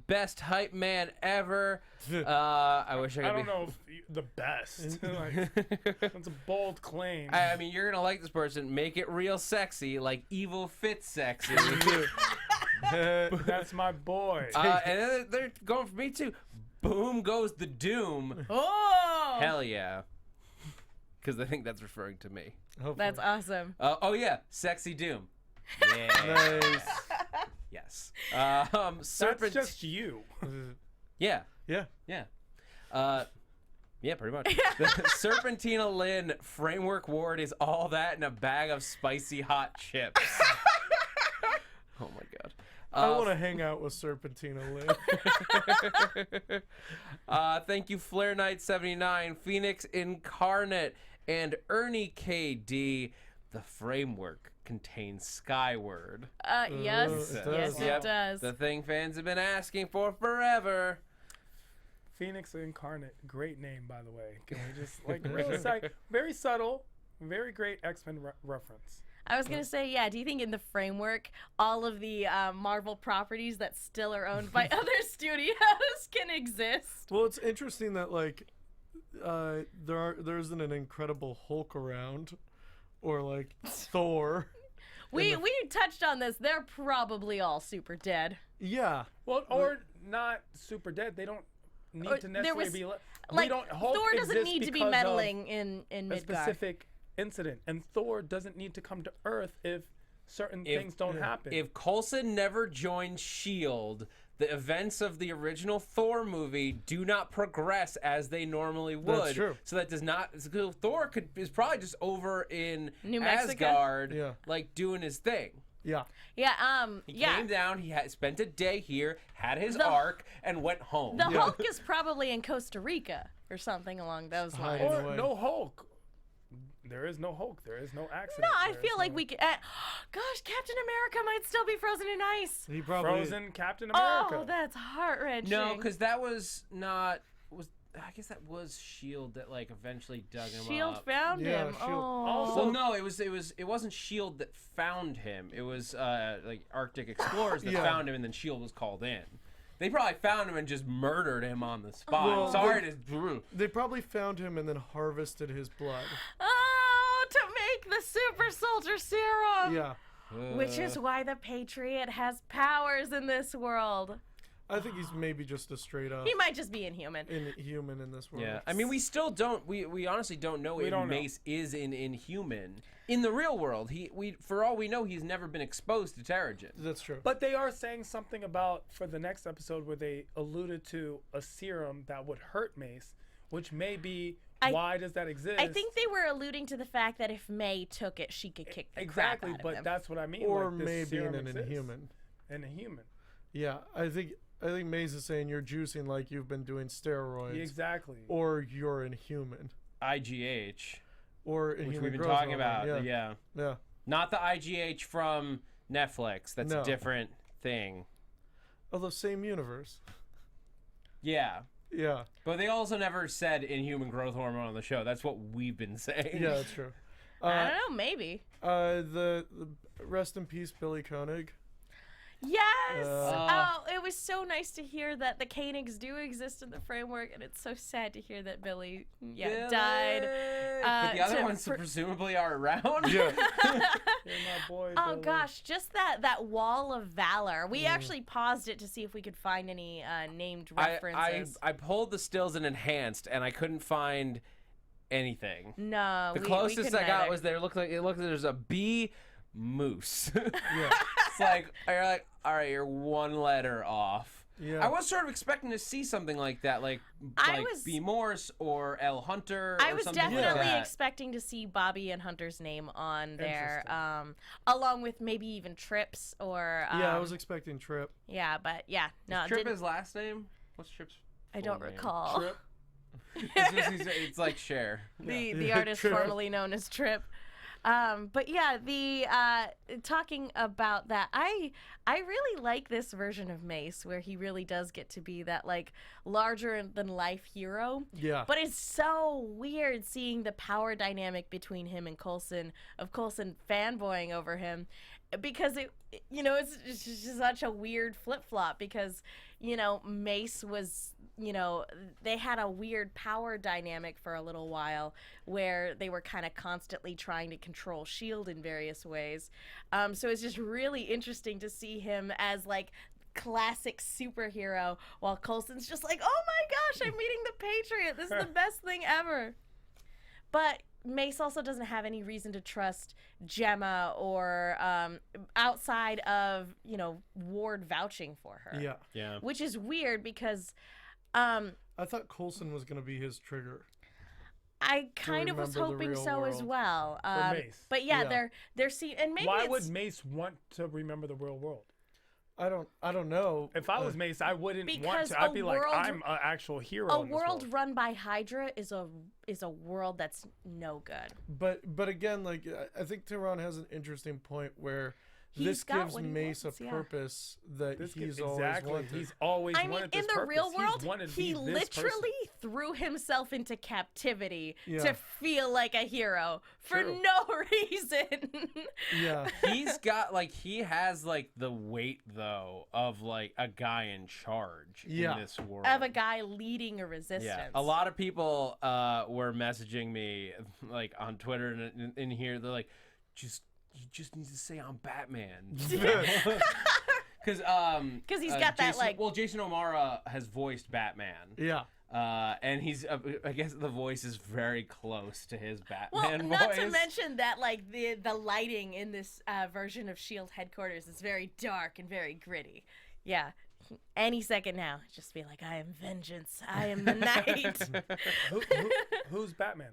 best hype man ever. I wish I could. I don't know if the best. That's a bold claim. I mean, you're gonna like this person. Make it real sexy, like evil Fitz sexy. That's my boy. And then they're going for me too. Boom goes the doom. Oh, Hell yeah. Because I think that's referring to me. Hopefully. that's awesome. Oh yeah, sexy doom. Yeah. Nice. Yes. That's just you. Yeah. Yeah. Yeah. Yeah, pretty much. The Serpentina Lynn framework ward is all that in a bag of spicy hot chips. Oh my god. I want to hang out with Serpentina Lynn. Thank you, Flare Knight 79, Phoenix Incarnate, and Ernie KD. The framework contains Skyward. Yes, it yes, does. it does. The thing fans have been asking for forever. Phoenix Incarnate, great name, by the way. Can we just very subtle, very great X-Men reference. I was gonna say, yeah. Do you think in the framework, all of the Marvel properties that still are owned by other studios can exist? Well, it's interesting that like there isn't an Incredible Hulk around, or like Thor. We touched on this. They're probably all super dead. Yeah. Well, or not super dead. They don't need to necessarily be. Like, we don't. Hulk Thor doesn't exists need to be because meddling in of a Midgard. specific incident, and Thor doesn't need to come to Earth if certain things don't happen. If Coulson never joined S.H.I.E.L.D., the events of the original Thor movie do not progress as they normally would. That's true. So that does not. So Thor is probably just over in New Mexico? Asgard, like doing his thing. Yeah. Yeah. He came down. He spent a day here, had his The- arc, and went home. The Hulk is probably in Costa Rica or something along those lines. Hiding or away. no Hulk. There is no Hulk. There is no accident. No, I There feel is like no we could. Gosh, Captain America might still be frozen in ice. He probably. Frozen Captain America. Oh, that's heart wrenching. No, because that was not. I guess that was S.H.I.E.L.D. that like eventually dug him Shield up. found Yeah, him. S.H.I.E.L.D. Oh. Well, no, it wasn't S.H.I.E.L.D. that found him. It was like Arctic explorers that found him, and then S.H.I.E.L.D. was called in. They probably found him and just murdered him on the spot. Well, Sorry to. They probably found him and then harvested his blood. Oh, to make the super soldier serum. Yeah. Which is why the Patriot has powers in this world. I think he's maybe just a straight up He might just be Inhuman. Inhuman in this world. Yeah, I mean, we still don't. We honestly don't know if don't know. Mace is an Inhuman in the real world. For all we know, he's never been exposed to Terrigen. That's true. But they are saying something about for the next episode where they alluded to a serum that would hurt Mace, which may be why does that exist? I think they were alluding to the fact that if May took it, she could kick the crap exactly, out of but him. that's what I mean. Or like this maybe serum an exists. Inhuman. An Inhuman. Yeah, I think Maze is saying you're juicing like you've been doing steroids. Exactly. Or you're Inhuman. IGH, Or which Inhuman we've been growth talking hormone. about. Yeah. Yeah. Yeah. Not the IGH from Netflix. That's No. a different thing. Although same universe. Yeah. Yeah. But they also never said Inhuman growth hormone on the show. That's what we've been saying. Yeah, that's true. I don't know, maybe. The rest in peace, Billy Koenig. Yes! It was so nice to hear that the Koenigs do exist in the framework, and it's so sad to hear that Billy died. But the other ones presumably are around. Yeah. You're my boy, Oh Billy. gosh, just that wall of valor. We actually paused it to see if we could find any named references. I pulled the stills and enhanced, and I couldn't find anything. No, The we closest couldn't I got either. was there. It looked like there's a bee moose. Yeah. It's like you're like, all right, you're one letter off. Yeah. I was sort of expecting to see something like that, like B. Morse or L. Hunter. I or was something definitely like that. expecting to see Bobby and Hunter's name on there, along with maybe even Tripp's or. Yeah, I was expecting Trip. Yeah, but yeah, no, Is Trip didn't- his last name? What's Trip's? I don't full name? recall. Trip. It's like Cher. The Yeah, artist Trip. formerly known as Trip. But yeah, the talking about that, I really like this version of Mace where he really does get to be that like larger than life hero. Yeah. But it's so weird seeing the power dynamic between him and Coulson, of Coulson fanboying over him, because it's just such a weird flip-flop because, Mace was, they had a weird power dynamic for a little while where they were kind of constantly trying to control S.H.I.E.L.D. in various ways. So it's just really interesting to see him as like classic superhero while Coulson's just like, oh my gosh, I'm meeting the Patriot. This is the best thing ever. But Mace also doesn't have any reason to trust Gemma or outside of, Ward vouching for her. Yeah. Yeah. Which is weird because I thought Coulson was going to be his trigger. I kind of was remember the hoping real so as world. well. Mace. But yeah, Yeah. they're seeing, and maybe Why it's, would Mace want to remember the real world? I don't know. If I was Mace, I wouldn't want Because to. I'd a be like, world- I'm an actual hero. a in this world run by Hydra is a world that's no good. But again, like I think Tehran has an interesting point where He's this got gives what he Mace wants, a yeah. purpose that This he's kid, always exactly. wanted. He's always I mean, wanted this in the purpose. real He's world, wanted to he be this literally person. threw himself into captivity Yeah. to feel like a hero for True. no reason. Yeah. He has the weight though of like a guy in charge Yeah. in this world. Of a guy leading a resistance. Yeah, a lot of people were messaging me like on Twitter and in here. They're like, you just need to say I'm Batman. Because he's got that, like- Jason O'Mara has voiced Batman. Yeah. And he's I guess the voice is very close to his Well, Batman not voice. to mention that like the lighting in this version of S.H.I.E.L.D. headquarters is very dark and very gritty. Yeah. Any second now, just be like, I am vengeance. I am the night. Who's Batman?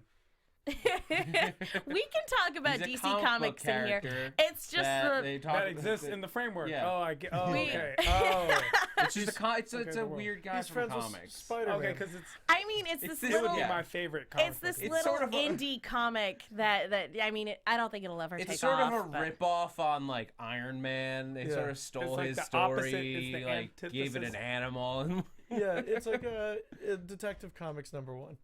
We can talk about He's a DC comic Comics book in here. character It's just that they talk That about exists in the framework. Yeah. Oh, I get. Oh, We- okay. Oh, It's just it's Okay, a the world. weird guy He's from friends comics. with Spider-Man. okay, because it's I mean, it's It's this it would little. be yeah. my favorite comic. It's this book. It's little sort of a- indie comic that I mean, I don't think it'll ever It's take sort off. of a but- rip-off on like Iron Man. They Yeah. sort of stole like his the opposite, story, it's the like gave it antithesis. an animal. And Yeah, it's like a Detective Comics #1.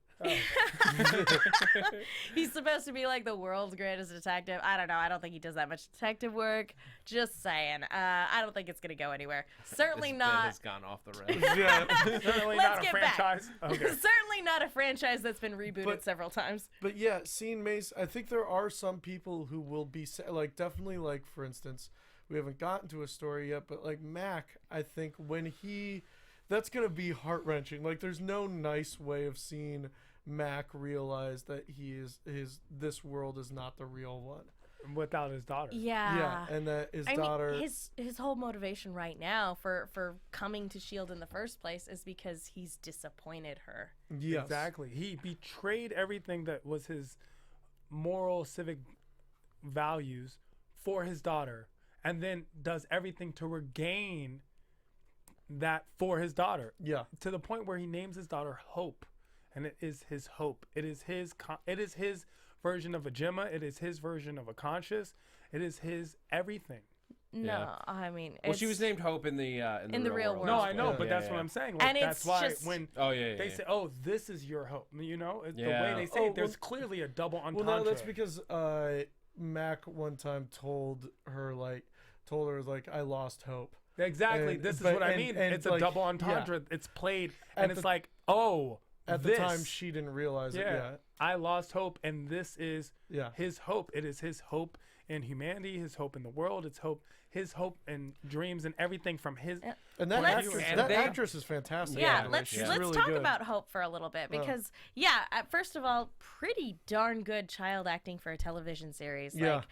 He's supposed to be like the world's greatest detective. I don't know. I don't think he does that much detective work. Just saying. I don't think it's gonna go anywhere. Certainly this bit not. has gone off the rails. Yeah. Certainly Let's not a get back. franchise. Okay. Certainly not a franchise that's been rebooted But- several times. But yeah, seeing Mace, I think there are some people who will be like definitely like, for instance, we haven't gotten to a story yet, but like Mac, I think when that's gonna be heart wrenching. Like there's no nice way of seeing Mac realize that this world is not the real one. Without his daughter. Yeah, and that his I daughter. mean, his whole motivation right now for coming to S.H.I.E.L.D. in the first place is because he's disappointed her. Yes. Exactly. He betrayed everything that was his moral, civic values for his daughter, and then does everything to regain that for his daughter. Yeah. To the point where he names his daughter Hope, and it is his hope. It is his version of a Gemma. It is his version of a conscious. It is his everything. No, Yeah. I mean, Well, it's, she was named Hope in the real world. No, I know, Yeah. but that's what I'm saying. Like, And that's it's why just- when Oh yeah, they say, "Oh, this is your hope," you know, the way Yeah. they say Oh, it, there's well- clearly a double Well, entendre. no, that's because Mac one time told her like I lost hope. Exactly. And- this is but- what I and- mean. and, It's a like, double yeah. entendre. It's played, At and it's the- like, oh, At the this. time, she didn't realize it Yeah. yet. I lost hope, and this is Yeah. his hope. It is his hope in humanity, his hope in the world, his hope and dreams and everything from his. And that, Let's- actress is fantastic. Yeah, by the way. let's She's let's really talk good. about Hope for a little bit because first of all, pretty darn good child acting for a television series. Yeah. Like,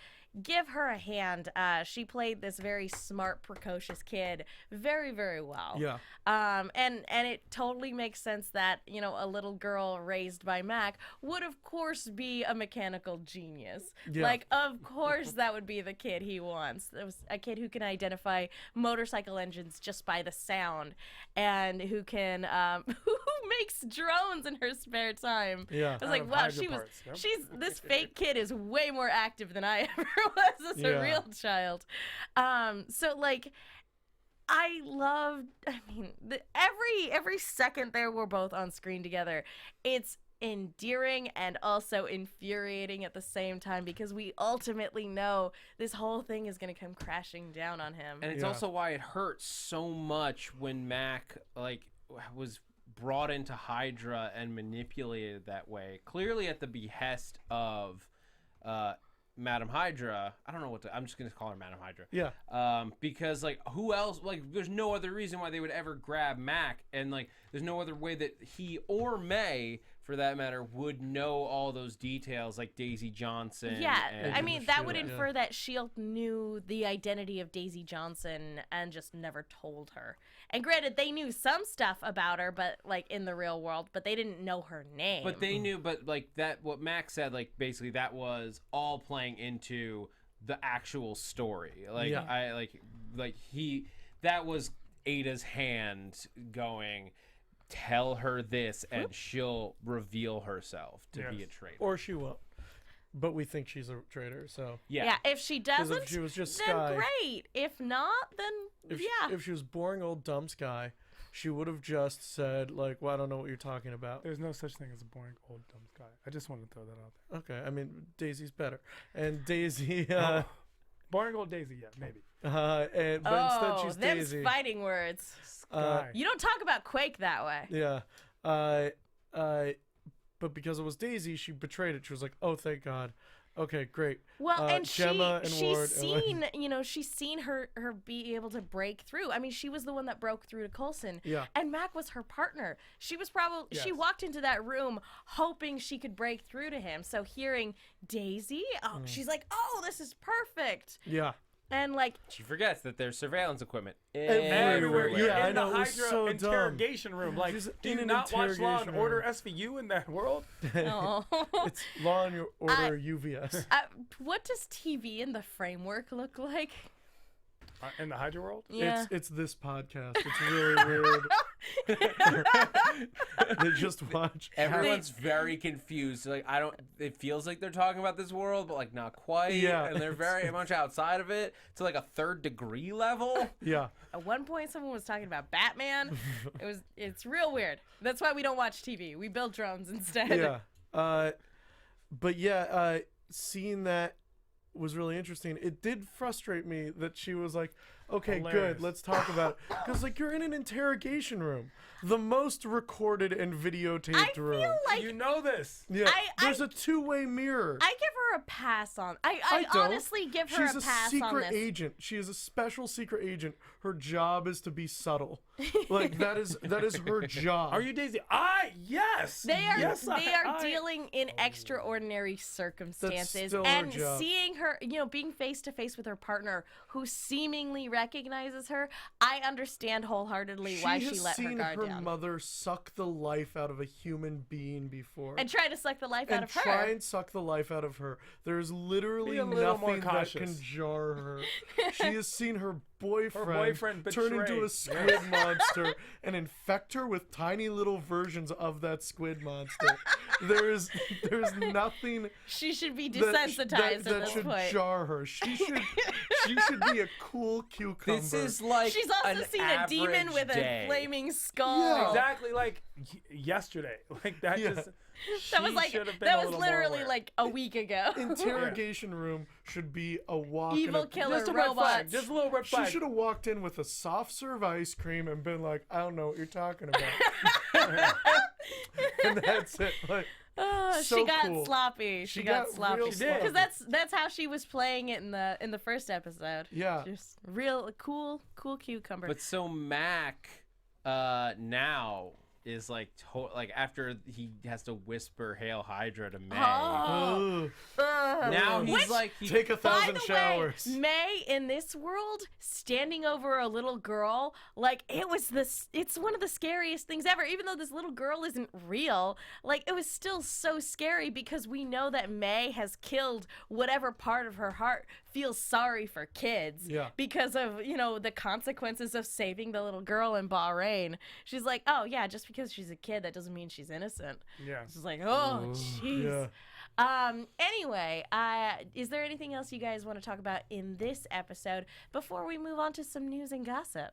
give her a hand. She played this very smart, precocious kid very, very well. Yeah. And it totally makes sense that, you know, a little girl raised by Mac would of course be a mechanical genius. Yeah. Like, of course that would be the kid he wants. It was a kid who can identify motorcycle engines just by the sound, and who can who makes drones in her spare time. Yeah. I was Out like, of wow, Hydra parts, yep. this fake kid is way more active than I ever was as a Yeah. real child. So like, I loved. I mean, every second there we're both on screen together. It's endearing and also infuriating at the same time because we ultimately know this whole thing is going to come crashing down on him. And it's Yeah. also why it hurts so much when Mac was brought into Hydra and manipulated that way, clearly at the behest of Madam Hydra. I don't know what I'm just gonna call her Madam Hydra. Yeah. Because like, who else? Like, there's no other reason why they would ever grab Mac, and like, there's no other way that he or May, for that matter, would know all those details, like Daisy Johnson. Yeah, and- I mean, that would Yeah. infer that S.H.I.E.L.D. knew the identity of Daisy Johnson and just never told her. And granted, they knew some stuff about her, but like in the real world, but they didn't know her name. But they knew, but like that, what Max said, like basically that was all playing into the actual story. Like Yeah. that was Ada's hand going, tell her this, and she'll reveal herself to be Yes. a traitor. Or she won't. But we think she's a traitor, so. yeah, if she 'Cause doesn't, if she was just then Sky, great. If not, then if she was boring old dumb Sky, she would have just said, like, well, I don't know what you're talking about. There's no such thing as a boring old dumb guy. I just wanted to throw that out there. Okay, I mean, Daisy's better. And Daisy, Boring old Daisy, yeah, maybe. but instead she's them's Daisy. fighting words. Sky. You don't talk about Quake that way. Yeah. But because it was Daisy, she betrayed it. She was like, "Oh, thank God. Okay, great." Well, and Gemma and she's Ward seen, she's seen her be able to break through. I mean, she was the one that broke through to Coulson. Yeah. And Mac was her partner. She was probably she Yes. walked into that room hoping she could break through to him. So hearing Daisy, she's like, "Oh, this is perfect." Yeah. And like, She forgets that there's surveillance equipment Everywhere. You're Yeah, I in know, the it was Hydra so dumb. interrogation room. Like, She's do in you an not watch Law and interrogation Order room. SVU in that world? oh. It's Law and Order UVS. What does TV in the framework look like? In the Hydra world? Yeah. It's this podcast. It's really weird. They just watch. Everyone's very confused. Like, it feels like they're talking about this world, but like not quite. Yeah. And they're very much outside of it to like a third degree level. Yeah. At one point, someone was talking about Batman. It's real weird. That's why we don't watch TV. We build drones instead. Yeah. But yeah, seeing that was really interesting. It did frustrate me that she was like, okay, Hilarious. good, let's talk about it. Because, like, you're in an interrogation room. The most recorded and videotaped I room. feel like You know this. Yeah, I- there's a two-way mirror. I give her a pass on. I don't. honestly give her She's a pass secret on this. agent. She is a special secret agent. Her job is to be subtle. Like that is her job. Are you Daisy? Yes. They are Yes, they are I- dealing in extraordinary circumstances, still her and job. seeing her, being face to face with her partner, who seemingly recognizes her. I understand wholeheartedly why she has let her seen guard her down mother suck the life out of a human being before. and try to suck the life out And of her. try and suck the life out of her. There's literally Be a little more nothing that cautious. can jar her. She has seen her boyfriend, boyfriend turn into betrayed. a squid monster and infect her with tiny little versions of that squid monster. There's nothing She should be that, desensitized that at this should point. jar her. She should be a cool cucumber. This is like She's also an seen a demon average with day. a flaming skull. Yeah. Exactly like yesterday. Like that Yeah. just. That was she like should have been that a was little more literally aware. like a week ago. interrogation room should be a walk. Evil in a, killer Just a red flag. robots. Just a little red She flag. should have walked in with a soft serve ice cream and been like, I don't know what you're talking about. And that's it. Like, So she got cool. sloppy. She got got sloppy. real sloppy. Because that's how she was playing it in the first episode. Yeah. Just real cool cucumber. But so Mac now is like after he has to whisper "Hail Hydra" to May. Oh. Ugh. Now he's Which- like Take By 1,000 the showers. way, May in this world standing over a little girl, like it's one of the scariest things ever. Even though this little girl isn't real, like it was still so scary because we know that May has killed whatever part of her heart feels sorry for kids. Yeah. Because of, the consequences of saving the little girl in Bahrain. She's like, oh yeah, just because she's a kid, that doesn't mean she's innocent. Yeah. She's like, oh, jeez. Yeah. Anyway, is there anything else you guys want to talk about in this episode before we move on to some news and gossip?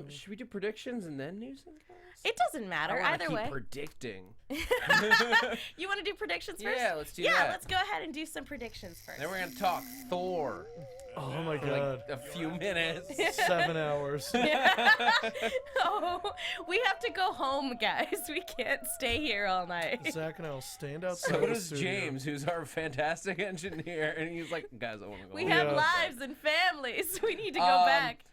Should we do predictions and then news and gossip? It doesn't matter I wanna either keep way. predicting. You want to do predictions first? Yeah, let's do Yeah, that. let's go ahead and do some predictions first. Then we're gonna talk Thor Oh my for god. like a few minutes. 7 hours. Oh, we have to go home, guys. We can't stay here all night. Zach and I will stand outside. So the does studio. James, who's our fantastic engineer, and he's like, guys, I want to go We home." have Yeah. lives and families. We need to go back.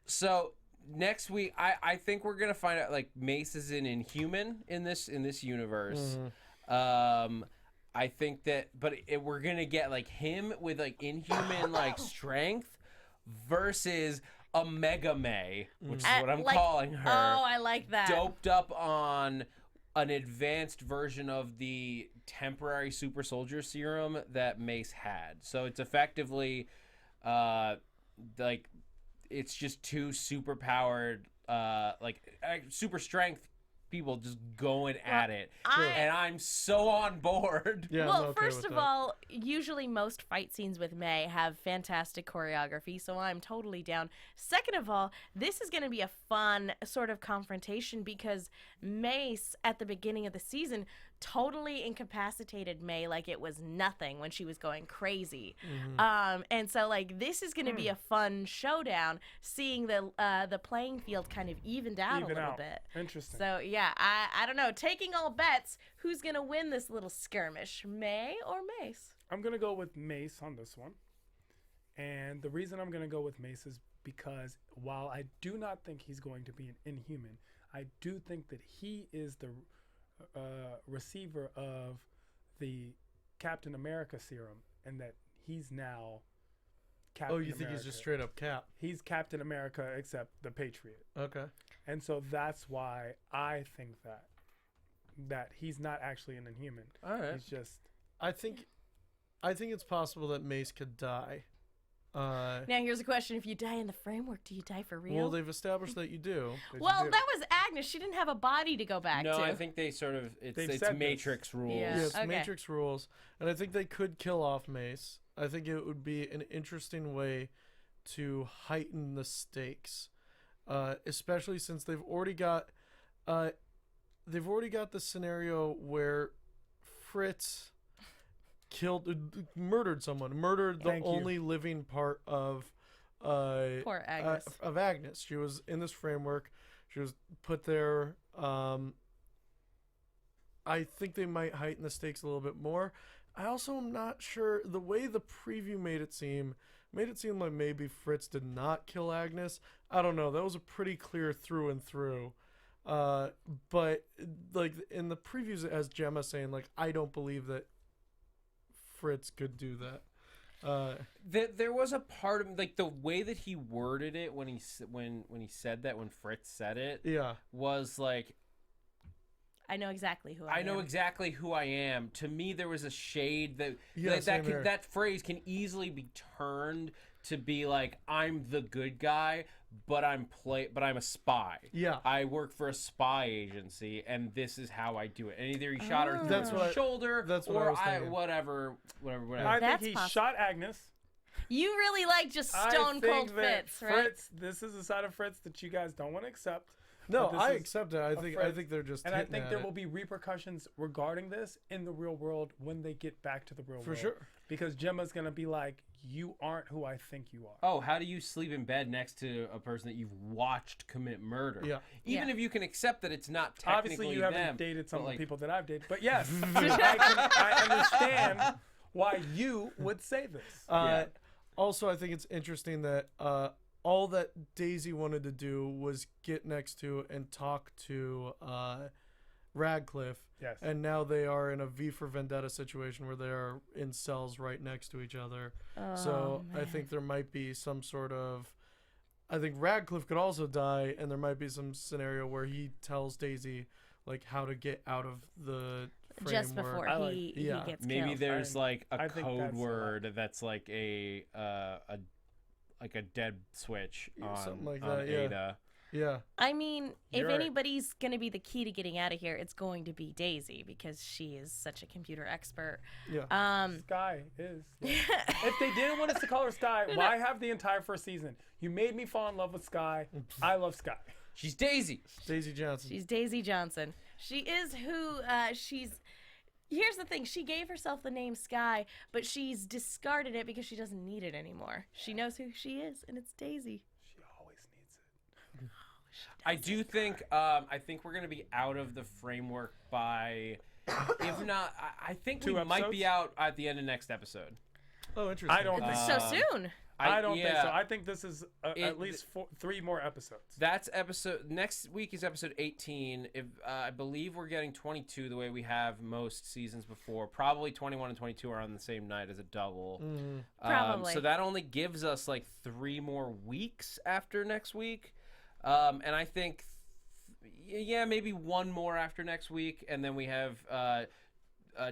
So next week, I think we're gonna find out like Mace is an Inhuman in this universe. I think that, but we're gonna get like him with like Inhuman like strength versus a Mega May, which is what I'm calling her. Oh, I like that. Doped up on an advanced version of the temporary super soldier serum that Mace had. So it's effectively like it's just two super powered super strength people just going at it. And I'm so on board. Yeah, I'm Well, okay first with of that. all, usually most fight scenes with May have fantastic choreography, so I'm totally down. Second of all, this is going to be a fun sort of confrontation because Mace, at the beginning of the season, totally incapacitated May like it was nothing when she was going crazy. And so, like, this is going to be a fun showdown, seeing the playing field kind of evened out a little bit. Interesting. So, yeah, I don't know. Taking all bets, who's going to win this little skirmish, May or Mace? I'm going to go with Mace on this one. And the reason I'm going to go with Mace is because while I do not think he's going to be an Inhuman, I do think that he is the receiver of the Captain America serum and that he's now Captain Oh, you think he's just straight up Cap? He's Captain America except the Patriot. Okay. And so that's why I think that he's not actually an Inhuman. All right. He's just I think it's possible that Mace could die. Now, here's a question. If you die in the framework, do you die for real? Well, they've established that you do. Well, that was Agnes. She didn't have a body to go back No, to. I think they sort of They've it's said this. Matrix rules. Yeah. Yeah, it's Okay. Matrix rules, and I think they could kill off Mace. I think it would be an interesting way to heighten the stakes, especially since they've already got the scenario where Fitz murdered the Thank you. only living part of Poor Agnes. of Agnes. She was in this framework. She was put there. I think they might heighten the stakes a little bit more. I also am not sure. The way the preview made it seem like maybe Fitz did not kill Agnes. I don't know. That was a pretty clear through and through. But like in the previews, it has Gemma saying like, I don't believe that Fitz could do that. There was a part of like the way that he worded it when he said that when Fitz said it Yeah. was like, I know exactly who I am. I know exactly who I am. To me, there was a shade that Yeah, same here. that phrase can easily be turned to be like, I'm the good guy, but I'm a spy. Yeah. I work for a spy agency, and this is how I do it. And either he shot her That's through what the shoulder, that's what I or was thinking. whatever. I That's think he possible. shot Agnes. You really like just I stone think cold that Fitz, right? Fritz, this is a side of Fritz that you guys don't want to accept. No, this I is accept it. I think they're just And I hitting think at there it. will be repercussions regarding this in the real world when they get back to the real For world. sure. Because Gemma's going to be like, you aren't who I think you are. Oh, how do you sleep in bed next to a person that you've watched commit murder? Yeah. Even Yeah. if you can accept that it's not technically Obviously, you haven't them, dated some but, of like, the people that I've dated. But yes, I understand why you would say this. Yeah. Also, I think it's interesting that all that Daisy wanted to do was get next to and talk to Radcliffe. Yes. And now they are in a V for Vendetta situation where they are in cells right next to each other. So I think there might be some sort of. I think Radcliffe could also die, and there might be some scenario where he tells Daisy like how to get out of the framework. Just before I like- he yeah. gets maybe killed. there's like I a think code that's a lot. word that's like a dead switch Yeah, on, something like on that, yeah. Ada. Yeah. I mean, if You're- anybody's going to be the key to getting out of here, it's going to be Daisy because she is such a computer expert. Yeah. Sky is. Yeah. If they didn't want us to call her Sky, why have the entire first season? You made me fall in love with Sky. I love Sky. She's Daisy. Daisy Johnson. She's Daisy Johnson. She is who she's. Here's the thing. She gave herself the name Sky, but she's discarded it because she doesn't need it anymore. She knows who she is, and it's Daisy. She always needs it. I do think I think we're gonna be out of the framework by, if not, I think we 2 might be episodes? out at the end of next episode. Oh, interesting. I don't think So soon. I don't think yeah. so. I think this is at least 3 more episodes. That's episode. Next week is episode 18. If I believe we're getting 22 the way we have most seasons before. Probably 21 and 22 are on the same night as a double. Probably. So that only gives us like 3 more weeks after next week, and I think, yeah, maybe 1 more after next week, and then we have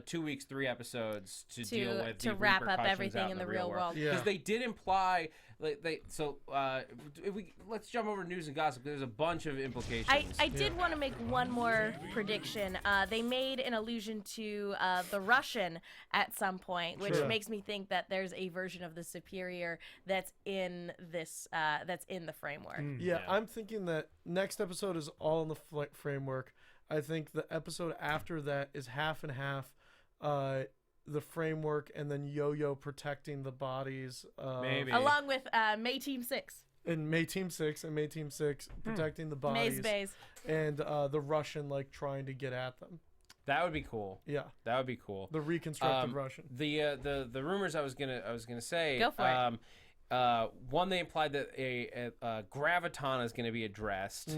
2 weeks, 3 episodes to deal with to the wrap up repercussions everything out in the real world. Yeah. Because they did imply, like, if we let's jump over to news and gossip. There's a bunch of implications. I did want to make one more prediction. They made an allusion to the Russian at some point, which Sure. makes me think that there's a version of the Superior that's in this that's in the framework. Yeah, Yeah. I'm thinking that next episode is all in the framework. I think the episode after that is half and half. The framework and then Yo-Yo protecting the bodies. Maybe. Along with May Team 6. And May Team 6 and May Team 6 protecting the May's bodies. Bays. And the Russian like trying to get at them. That would be cool. Yeah, That would be cool. the reconstructed Russian. The rumors I was gonna say. Go for it. One, they implied that a graviton is going to be addressed.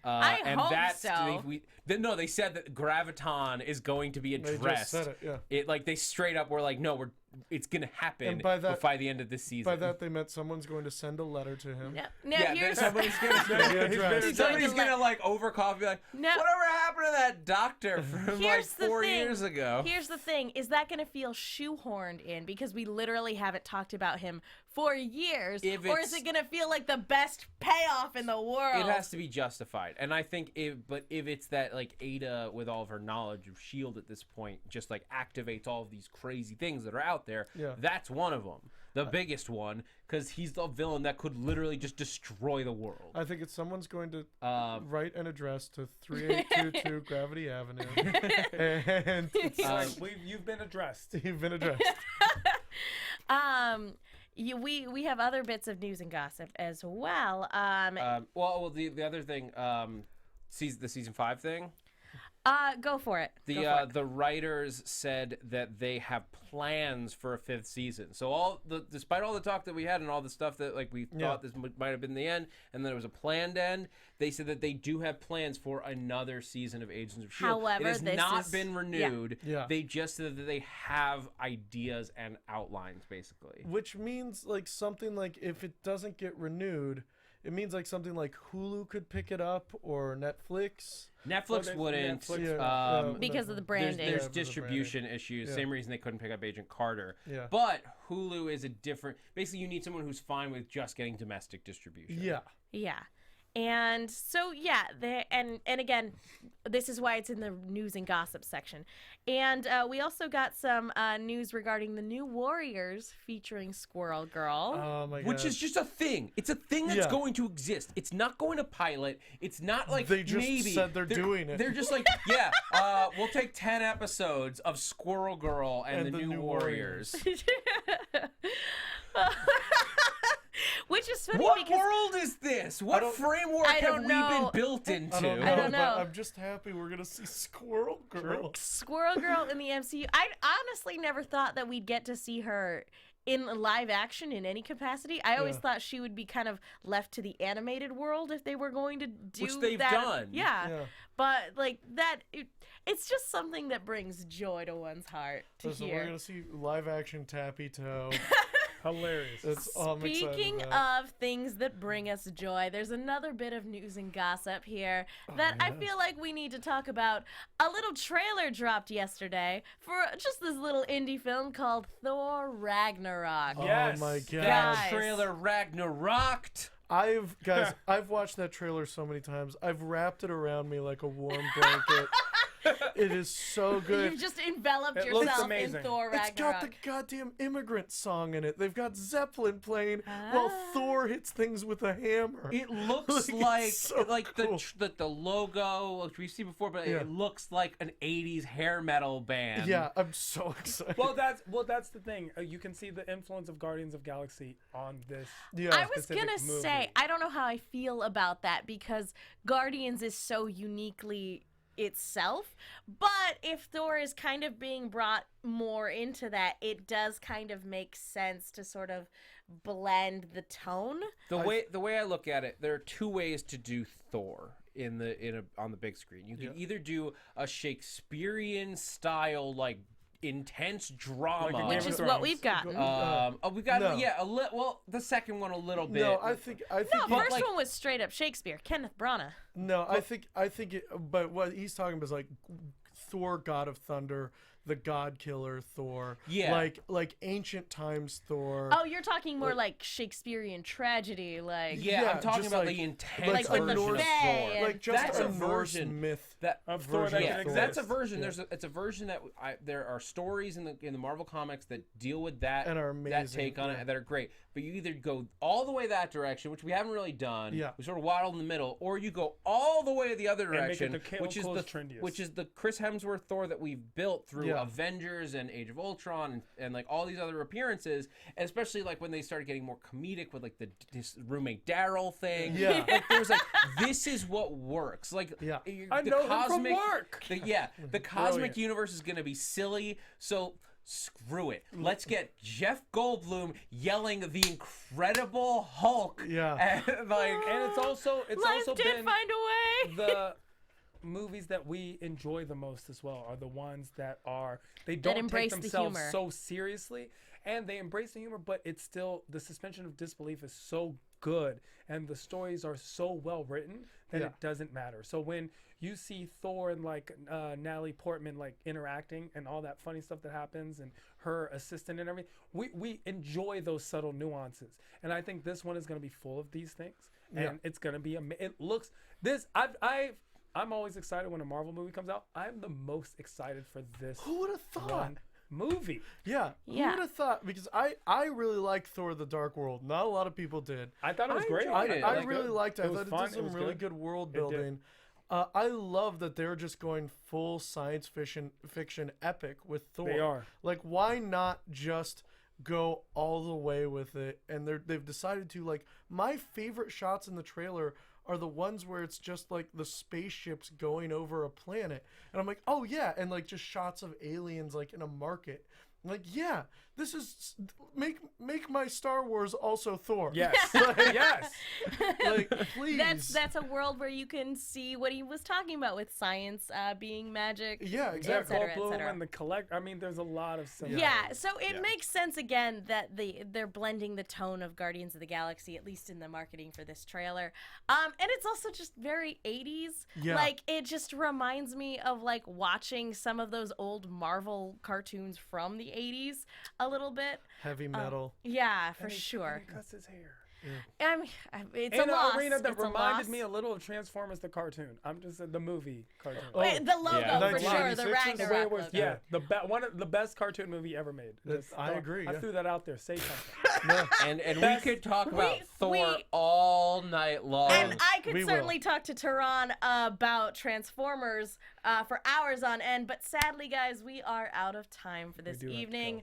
I and hope that's, so. No, they said that graviton is going to be They addressed. just said it, yeah. It like they straight up were like, no, it's going to happen And by that- by the end of this season. By that they meant someone's going to send a letter to him. Yeah. Now yeah, here's somebody's gonna Be addressed. somebody's gonna like overcough and be like, No. whatever happened to that doctor from like Here's the 4 thing. years ago? Here's the thing. Is that going to feel shoehorned in because we literally haven't talked about him for years? If Or is it's- it going to feel like the best payoff in the world? It has to be justified, and I think if it's that like Ada with all of her knowledge of S.H.I.E.L.D. at this point just like activates all of these crazy things that are out there, Yeah. that's one of them, the biggest one, because he's the villain that could literally just destroy the world. I think it's someone's going to Um, write an address to 3822 Gravity Avenue. And You've been addressed. you've been addressed. We have other bits of news and gossip as well. The other thing, the season 5 thing. Go for it. Go for it. The writers said that they have plans for a 5th season. So despite all the talk that we had and all the stuff that like we thought this might have been the end, and then it was a planned end, they said that they do have plans for another season of Agents of S.H.I.E.L.D. However, it has this not is- been renewed. Yeah. They just said that they have ideas and outlines, basically. Which means like something like if it doesn't get renewed, it means like something like Hulu could pick it up or Netflix. Netflix wouldn't. Netflix, Because of the There's, branding. there's Yeah, because of the distribution issues. Yeah. Same reason they couldn't pick up Agent Carter. Yeah. But Hulu is a different. Basically, you need someone who's fine with just getting domestic distribution. Yeah. Yeah. And so yeah, and again, this is why it's in the news and gossip section. And we also got some news regarding the new Warriors featuring Squirrel Girl. Oh my god. Which is just a thing. It's a thing that's Yeah. going to exist. It's not going to pilot. It's not like They just maybe said they're doing it. They're just like, yeah, we'll take 10 episodes of Squirrel Girl and the new Warriors. Which is funny What because world is this? What framework I have don't we know. been built into? I don't know, I don't know. but I'm just happy we're gonna see Squirrel Girl. Squirrel Girl in the MCU, I honestly never thought that we'd get to see her in live action in any capacity. I always Yeah. thought she would be kind of left to the animated world if they were going to do Which they've that. done. Yeah. But like that, it's just something that brings joy to one's heart to Listen, hear. we're gonna see live action Tappy Toe. Hilarious. That's all I'm excited Speaking about. of things that bring us joy, there's another bit of news and gossip here that I feel like we need to talk about. A little trailer dropped yesterday for just this little indie film called Thor Ragnarok. Yes. Oh my god. Guys. That trailer Ragnaroked. I've watched that trailer so many times. I've wrapped it around me like a warm blanket. It is so good. You've just enveloped It looks yourself in amazing. Thor It's got the Ragnarok. goddamn immigrant song in it. They've got Zeppelin playing while Thor hits things with a hammer. It looks Like, like it's so cool. the logo, which we've seen before, but Yeah. it looks like an 80s hair metal band. Yeah, I'm so excited. Well, that's the thing. You can see the influence of Guardians of Galaxy on this. yeah. I was specific gonna movie. say, I don't know how I feel about that because Guardians is so uniquely itself, but if Thor is kind of being brought more into that, it does kind of make sense to sort of blend the tone. The way I look at it, there are two ways to do Thor on the big screen. You can either do a Shakespearean style like intense drama, Like a Which Game is of what Thrones. we've gotten. we got No. well the second one a little bit. No, I think No, you- first like- one was straight up Shakespeare, Kenneth Branagh. No, I think it, but what he's talking about is like Thor, God of Thunder, the God Killer Thor. Yeah. Like ancient times Thor. Oh, you're talking more like Shakespearean tragedy, like Yeah, Yeah, I'm talking just about like- the intense like with the version of Fae Thor. and- like just That's a a Norse version myth. that Of Thor that version can of Thor. that's a exist. version. Yeah. It's a version that there are stories in the Marvel comics that deal with that And are that amazing, take on yeah. it that are great. But you either go all the way that direction, which we haven't really done. Yeah. We sort of waddled in the middle, or you go all the way the other make it direction, the Kale which is the trendiest. which is the Chris Hemsworth Thor that we've built through Yeah. Avengers and Age of Ultron and like all these other appearances, and especially like when they started getting more comedic with like his roommate Daryl thing. Yeah. Like there was like this is what works. Like Yeah. I know him from work. The cosmic universe is going to be silly, so screw it. Let's get Jeff Goldblum yelling the Incredible Hulk. Yeah. And, like, And it's also life did been find a way. the movies that we enjoy the most as well are the ones that they don't embrace take the themselves humor. so seriously, and they embrace the humor, but it's still the suspension of disbelief is so good and the stories are so well written that Yeah. it doesn't matter. So when you see Thor and like Natalie Portman like interacting and all that funny stuff that happens and her assistant and everything, we enjoy those subtle nuances, and I think this one is going to be full of these things, and Yeah. it's going to be it looks this I'm always excited when a Marvel movie comes out. I'm the most excited for this Who would have thought? one movie. Yeah. Who Yeah. would have thought? Because I really like Thor: The Dark World. Not a lot of people did. I thought it was great. enjoyed it. I Like, really liked it. I It was thought it fun, did it some was really good. good world It did. building. I love that they're just going full science fiction epic with Thor. They are. Like, why not just go all the way with it? And they've decided to, like, my favorite shots in the trailer are the ones where it's just like the spaceships going over a planet. And I'm like, oh yeah, and like just shots of aliens like in a market. I'm like, yeah, this is make my Star Wars also Thor. Yes. Yes. Like, please. That's a world where you can see what he was talking about with science being magic. Yeah, Yeah, exactly. cetera, et Goldblum cetera. and the collect. I mean, there's a lot of stuff. Yeah, so it makes sense again that they're blending the tone of Guardians of the Galaxy, at least in the marketing for this trailer. And it's also just very 80s. Yeah. Like, it just reminds me of like watching some of those old Marvel cartoons from the 80s a little bit. Heavy metal. Yeah, for And he sure. cuts his hair. I mean, it's In a loss. an arena that It's a reminded loss. me a little of Transformers the cartoon. I'm just the movie cartoon. Wait, the logo Yeah. for sure. The 1996 was The way Ragnarok it was, logo. yeah, one of the best cartoon movie ever made. I agree, I yeah. threw that out there. Say something. And we Best- could talk about Thor we- all night long. And I could We will. certainly talk to Tehran about Transformers for hours on end, but sadly, guys, we are out of time for this do have to evening.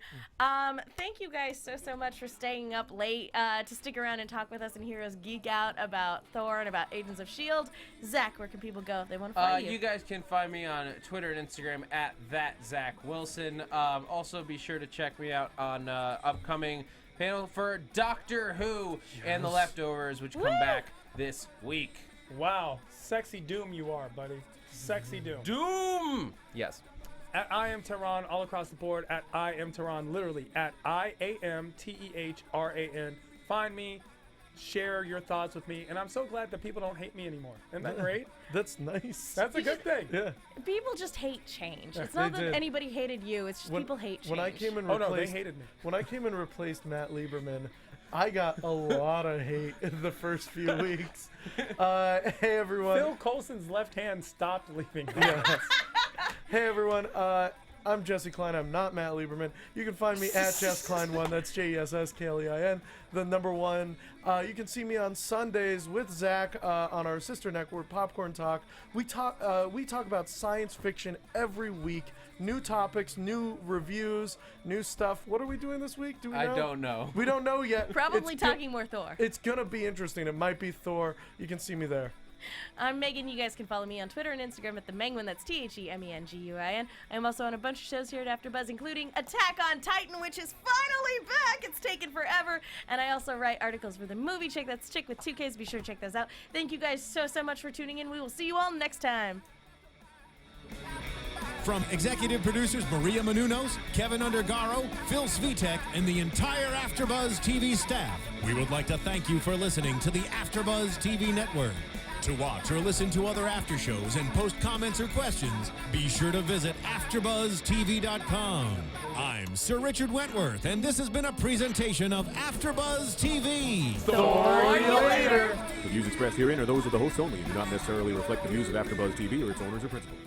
Thank you guys so much for staying up late to stick around and talk with us and hear us geek out about Thor and about Agents of S.H.I.E.L.D. Zach, where can people go if they want to find You guys can find me on Twitter and Instagram at @ZachWilson. Also, be sure to check me out on upcoming panel for Doctor Who and The Leftovers, which come back this week. Wow, sexy Doom you are, buddy. Sexy Doom. Doom! Yes. At I am Tehran all across the board. At I am Tehran, literally at IAMTEHRAN. Find me, share your thoughts with me, and I'm so glad that people don't hate me anymore. Isn't that great? That's nice. That's a good thing. yeah. People just hate change. It's not They that did. anybody hated you. It's just people hate change. When I came and Oh no, replaced, they hated me. when I came and replaced Matt Lieberman, I got a lot of hate in the first few weeks. Hey everyone. Phil Coulson's left hand stopped leaving. Yes. Hey everyone. I'm Jesse Klein. I'm not Matt Lieberman. You can find me at Jess Klein1. That's JESSKLEIN, the number 1. You can see me on Sundays with Zach on our sister network, Popcorn Talk. We talk about science fiction every week. New topics, new reviews, new stuff. What are we doing this week? Do we know? I don't know. We don't know yet. Probably It's go- talking more Thor. It's gonna be interesting. It might be Thor. You can see me there. I'm Megan. You guys can follow me on Twitter and Instagram at the Menguin. That's TheMenguin. I'm also on a bunch of shows here at AfterBuzz, including Attack on Titan, which is finally back. It's taken forever. And I also write articles for the Movie Chick. That's Chick with 2 Ks. Be sure to check those out. Thank you guys so much for tuning in. We will see you all next time. From executive producers Maria Menounos, Kevin Undergaro, Phil Svitek, and the entire AfterBuzz TV staff, we would like to thank you for listening to the AfterBuzz TV network. To watch or listen to other after shows and post comments or questions, be sure to visit AfterBuzzTV.com. I'm Sir Richard Wentworth, and this has been a presentation of AfterBuzz TV. Later. The views expressed herein are those of the hosts only and do not necessarily reflect the views of AfterBuzz TV or its owners or principals.